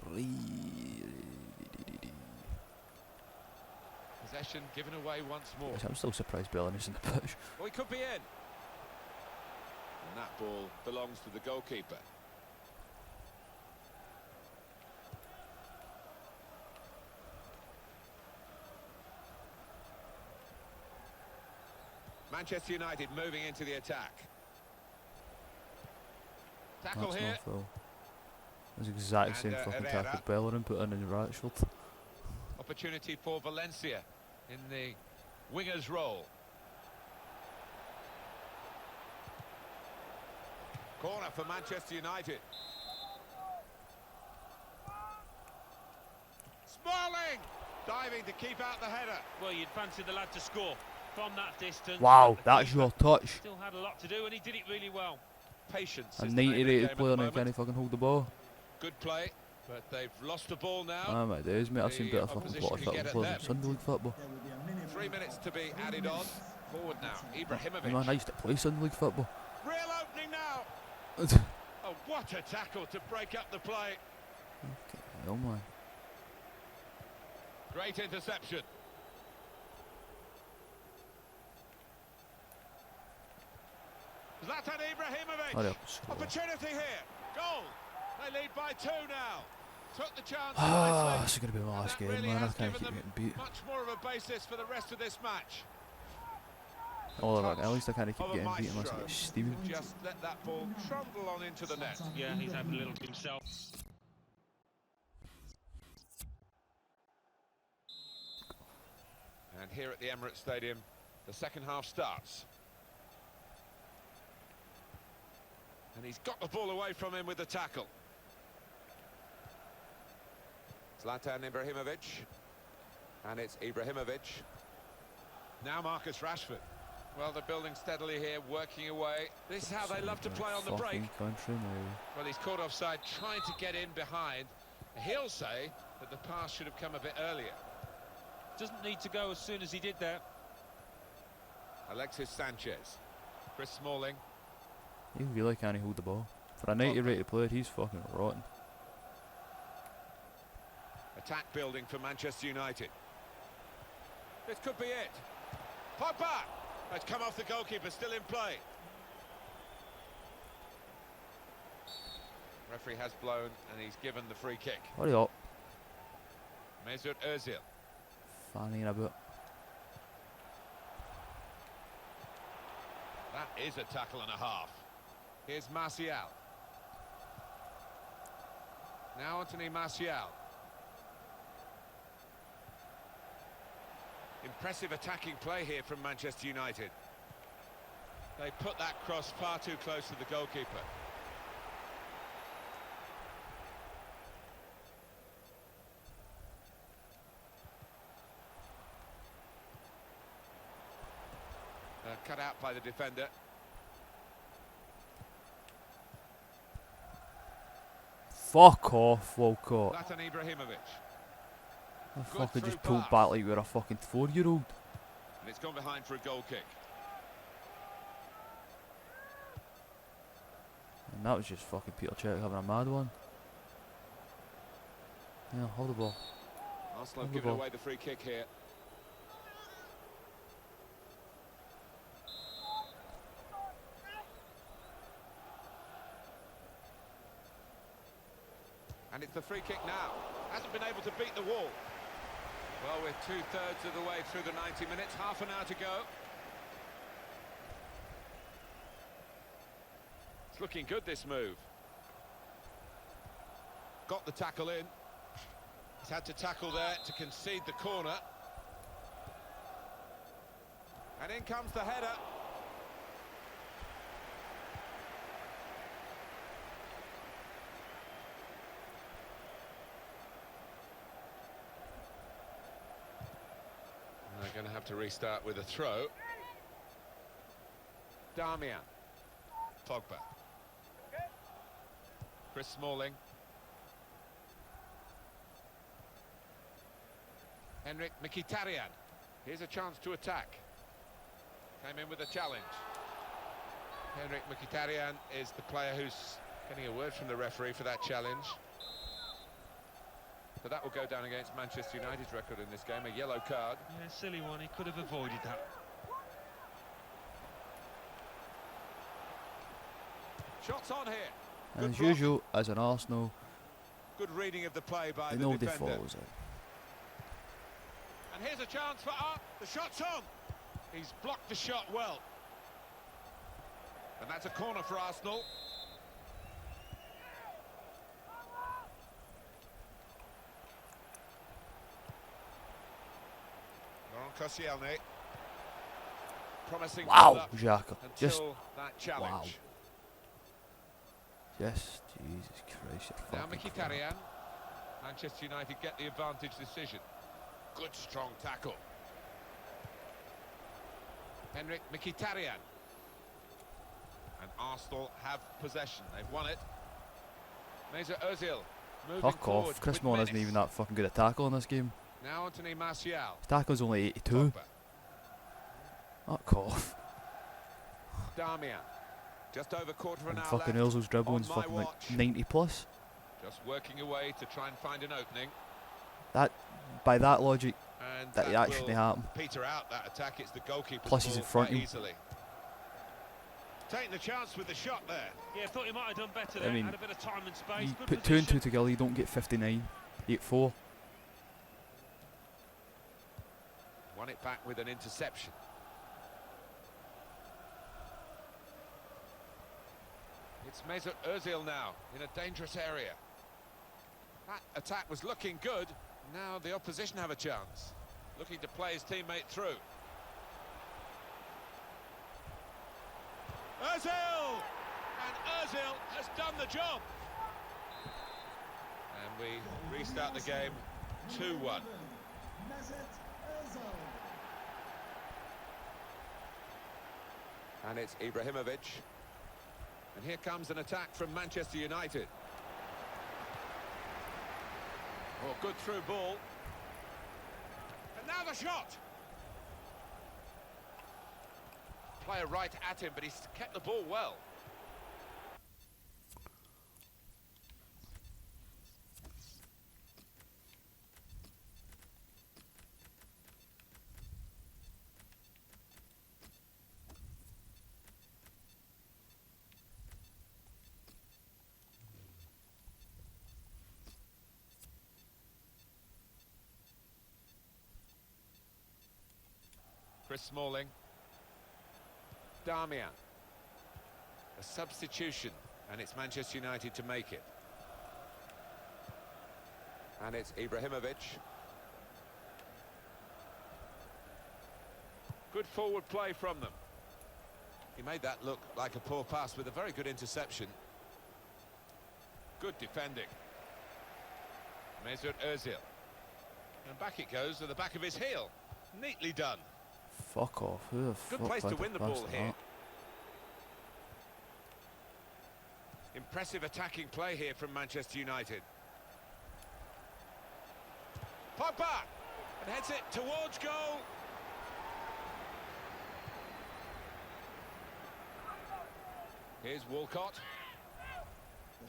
Speaker 1: Possession given away once more.
Speaker 3: I'm still surprised Bellingham in the pitch.
Speaker 1: Well, he could be in. And that ball belongs to the goalkeeper. Manchester United moving into the attack. Tackle
Speaker 3: That's
Speaker 1: here.
Speaker 3: not foul. That's the exact
Speaker 1: And,
Speaker 3: same fucking
Speaker 1: Herrera.
Speaker 3: tackle Bellerin put in Rashford.
Speaker 1: Opportunity for Valencia in the winger's role. Corner for Manchester United. Smalling! Diving to keep out the header.
Speaker 2: Well, you'd fancy the lad to score from that distance.
Speaker 3: Wow,
Speaker 2: but the
Speaker 3: that's
Speaker 2: keeper
Speaker 3: your touch.
Speaker 2: Still had a lot to do, and he did it really well.
Speaker 1: Patience
Speaker 3: A
Speaker 1: is the name of the
Speaker 3: 90
Speaker 1: game
Speaker 3: rated
Speaker 1: at
Speaker 3: player
Speaker 1: the
Speaker 3: and he
Speaker 1: moment.
Speaker 3: can't fucking hold the ball.
Speaker 1: Good play, but they've lost the ball now.
Speaker 3: Ah, my days, mate. I've seen
Speaker 1: The
Speaker 3: better fucking
Speaker 1: opposition
Speaker 3: quarter
Speaker 1: can get
Speaker 3: football
Speaker 1: at
Speaker 3: players
Speaker 1: them.
Speaker 3: than Sunday League football.
Speaker 4: There will be a minimum
Speaker 1: 3 minutes to be
Speaker 4: of
Speaker 1: added
Speaker 4: 3
Speaker 1: on.
Speaker 4: minutes.
Speaker 1: Forward now,
Speaker 3: Hey,
Speaker 1: Ibrahimovic.
Speaker 3: man, I used to play Sunday League football.
Speaker 1: Real opening now. Oh, what a tackle to break up the play.
Speaker 3: Okay, hell, man.
Speaker 1: Great interception. Zlatan Ibrahimovic.
Speaker 3: Hurry up and score.
Speaker 1: Opportunity here. Goal. They lead by 2 now. Took the chance
Speaker 3: Ah,
Speaker 1: nicely.
Speaker 3: this is going to be my
Speaker 1: And
Speaker 3: last
Speaker 1: that
Speaker 3: game,
Speaker 1: really
Speaker 3: man. I
Speaker 1: has
Speaker 3: can't
Speaker 1: given
Speaker 3: keep
Speaker 1: them
Speaker 3: getting beat.
Speaker 1: much more of a basis for the rest of this match.
Speaker 3: Oh, look, at least I can't keep
Speaker 1: Of a
Speaker 3: getting beat unless I
Speaker 1: maestro.
Speaker 3: get steaming.
Speaker 1: Just let that ball trundle on into the net.
Speaker 2: Yeah, he's having a little to himself.
Speaker 1: And here at the Emirates Stadium, the second half starts. And he's got the ball away from him with the tackle. Zlatan Ibrahimovic. And it's Ibrahimovic. Now Marcus Rashford. Well, they're building steadily here, working away. This is how they love to play on the break.
Speaker 3: Fucking country, mate.
Speaker 1: Well, he's caught offside, trying to get in behind. He'll say that the pass should have come a bit earlier.
Speaker 2: Doesn't need to go as soon as he did there.
Speaker 1: Alexis Sanchez. Chris Smalling.
Speaker 3: He really can't hold the ball. For a 90 rated player, he's fucking rotten.
Speaker 1: Attack building for Manchester United. This could be it. Pogba! It's come off the goalkeeper, still in play. Referee has blown and he's given the free kick.
Speaker 3: Hurry up.
Speaker 1: Mesut Ozil.
Speaker 3: Fanning about.
Speaker 1: That is a tackle and a half. Here's Martial. Now Anthony Martial. Impressive attacking play here from Manchester United. They put that cross far too close to the goalkeeper. Cut out by the defender.
Speaker 3: Fuck off, Walcott.
Speaker 1: Zlatan Ibrahimovic.
Speaker 3: I
Speaker 1: Good
Speaker 3: fucking just
Speaker 1: through
Speaker 3: pulled
Speaker 1: pass.
Speaker 3: back like you're a fucking 4-year-old.
Speaker 1: And it's gone behind for a goal kick.
Speaker 3: And that was just fucking Peter Cech having a mad one. Yeah, hold the ball.
Speaker 1: Arsenal have
Speaker 3: Hold the
Speaker 1: given
Speaker 3: ball.
Speaker 1: away the free kick here. And it's the free kick now. Hasn't been able to beat the wall. Well, we're 2/3 of the way through the 90 minutes, half an hour to go. It's looking good, this move. Got the tackle in. He's had to tackle there to concede the corner. And in comes the header. And they're going to have to restart with a throw. Darmian. Pogba. Chris Smalling. Henrik Mkhitaryan. Here's a chance to attack. Came in with a challenge. Henrik Mkhitaryan is the player who's getting a word from the referee for that challenge. But that will go down against Manchester United's record in this game, a yellow card.
Speaker 2: Yeah, silly one. He could have avoided that.
Speaker 1: Shots on here.
Speaker 3: And
Speaker 1: Good
Speaker 3: as
Speaker 1: block.
Speaker 3: usual, as an Arsenal,
Speaker 1: Good reading of the play by
Speaker 3: they
Speaker 1: the
Speaker 3: know they
Speaker 1: defender.
Speaker 3: follows it.
Speaker 1: And here's a chance for the shot's on. He's blocked the shot well. And that's a corner for Arsenal. Laurent Koscielny. Promising
Speaker 3: Wow,
Speaker 1: build-up
Speaker 3: Xhaka. Just
Speaker 1: until that challenge.
Speaker 3: wow. Yes, Jesus Christ. you're
Speaker 1: Now
Speaker 3: fucking
Speaker 1: Mkhitaryan. Manchester United get the advantage decision. Good strong tackle. Henrik Mkhitaryan. And Arsenal have possession. They've won it. Mesut Ozil moving
Speaker 3: Fuck
Speaker 1: forward
Speaker 3: off. Chris
Speaker 1: with
Speaker 3: Smalling isn't
Speaker 1: menace.
Speaker 3: even that fucking good at tackling this game.
Speaker 1: Now Anthony Martial.
Speaker 3: His tackle's only 82.
Speaker 1: Pogba.
Speaker 3: Fuck off.
Speaker 1: Darmian. Just over quarter of an
Speaker 3: And
Speaker 1: hour
Speaker 3: fucking
Speaker 1: left.
Speaker 3: Ozil's dribbling's
Speaker 1: on my
Speaker 3: fucking like
Speaker 1: watch.
Speaker 3: 90 plus.
Speaker 1: Just working away to try and find an opening.
Speaker 3: That, by that logic,
Speaker 1: And
Speaker 3: that actually
Speaker 1: will
Speaker 3: happened.
Speaker 1: peter out that attack. It's the goalkeeper's
Speaker 3: Plus he's
Speaker 1: ball
Speaker 3: in front
Speaker 1: quite
Speaker 3: of him.
Speaker 1: easily. Taking the chance with the shot there.
Speaker 2: Yeah, thought he might have done better
Speaker 3: I
Speaker 2: there.
Speaker 3: mean,
Speaker 2: Had a bit of time and space.
Speaker 3: You
Speaker 2: Good
Speaker 3: put 2 and 2
Speaker 2: position.
Speaker 3: together, you don't get 59. You get 4.
Speaker 1: Won it back with an interception. It's Mesut Ozil now in a dangerous area. That attack was looking good. Now the opposition have a chance. Looking to play his teammate through. Ozil! And Ozil has done the job. And we restart the game 2-1.
Speaker 4: Mesut Ozil.
Speaker 1: And it's Ibrahimovic. And here comes an attack from Manchester United. Oh, good through ball. And now the shot. Player right at him, but he's kept the ball well. Chris Smalling. Darmian. A substitution, and it's Manchester United to make it. And it's Ibrahimovic. Good forward play from them. He made that look like a poor pass with a very good interception. Good defending. Mesut Ozil. And back it goes to the back of his heel. Neatly done.
Speaker 3: Fuck off. Who the
Speaker 1: Good
Speaker 3: fuck
Speaker 1: place to
Speaker 3: let
Speaker 1: win the
Speaker 3: it pass
Speaker 1: ball
Speaker 3: to
Speaker 1: here.
Speaker 3: that?
Speaker 1: Impressive attacking play here from Manchester United. Pogba! And heads it towards goal. Here's Walcott.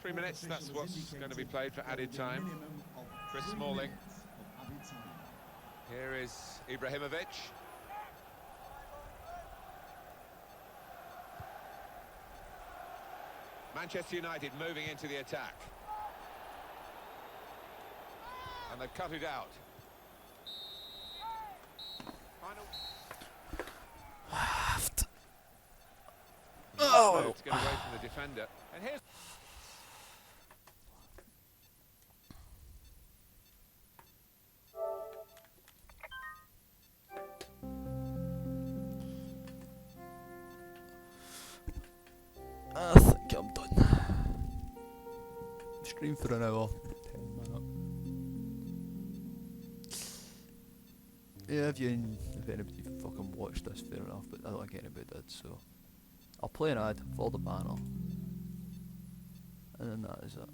Speaker 1: 3 minutes, that's what's going to be played for added time. Chris Smalling. Here is Ibrahimovic. Manchester United moving into the attack. And they've cut it out. Final.
Speaker 3: Oh!
Speaker 1: It's get away from the defender. And here's...
Speaker 3: I think I'm done. Stream for an hour. 10 minutes. Yeah, if anybody fucking watched this, fair enough, but I don't think anybody did, so I'll play an ad for the banner. And then that is it.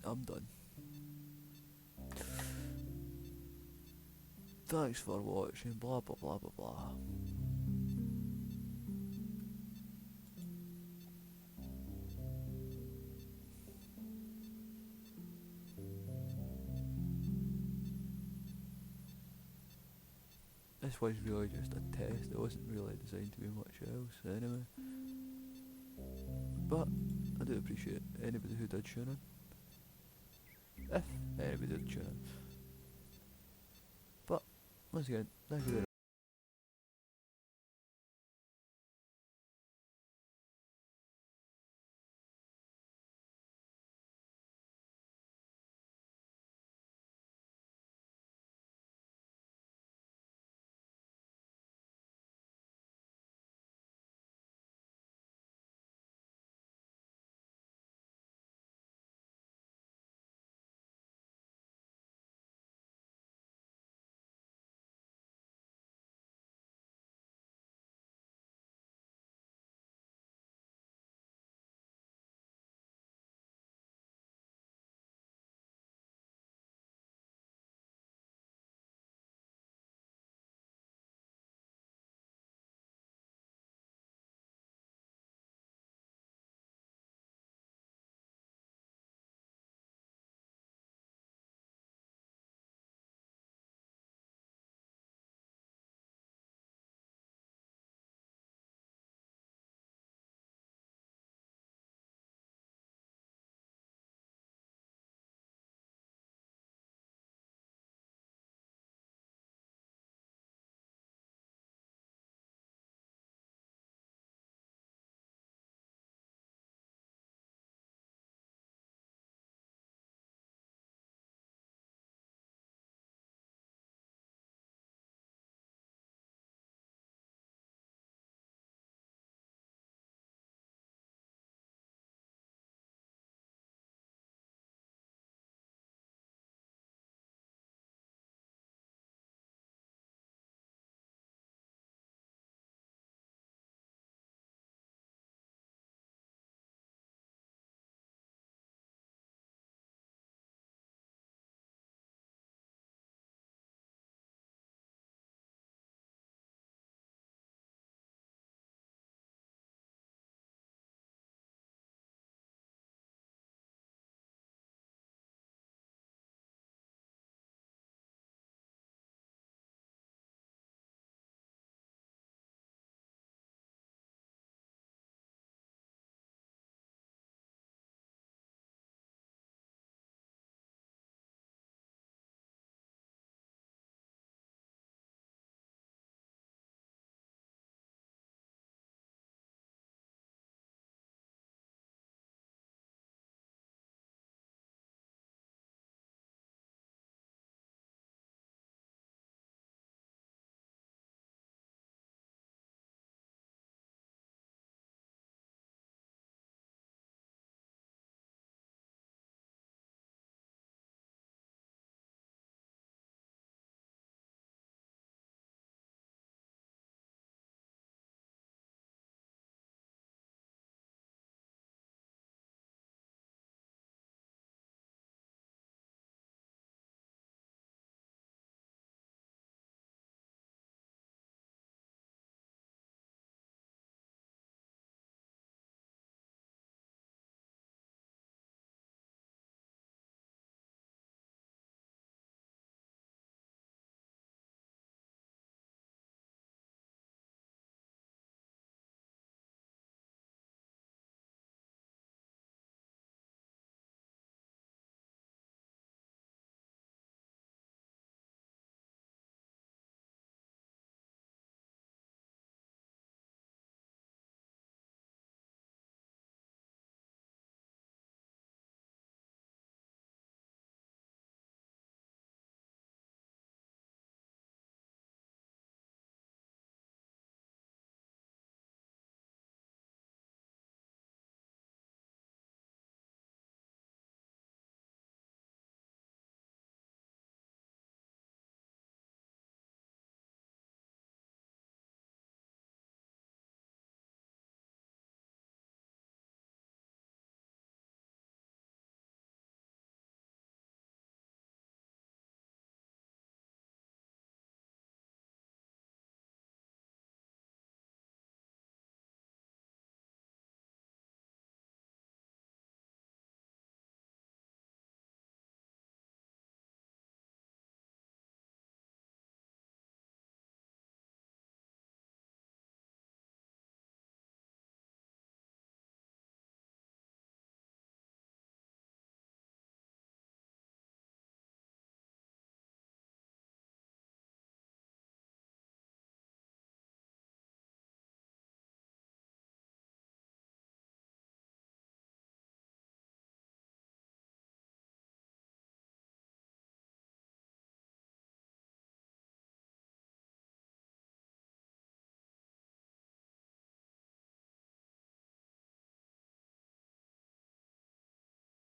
Speaker 3: I'm done. Thanks for watching, blah blah blah blah blah. this was really just a test. It wasn't really designed to be much else anyway. But I do appreciate anybody who did tune in. If anybody did tune in. But once again, thank you very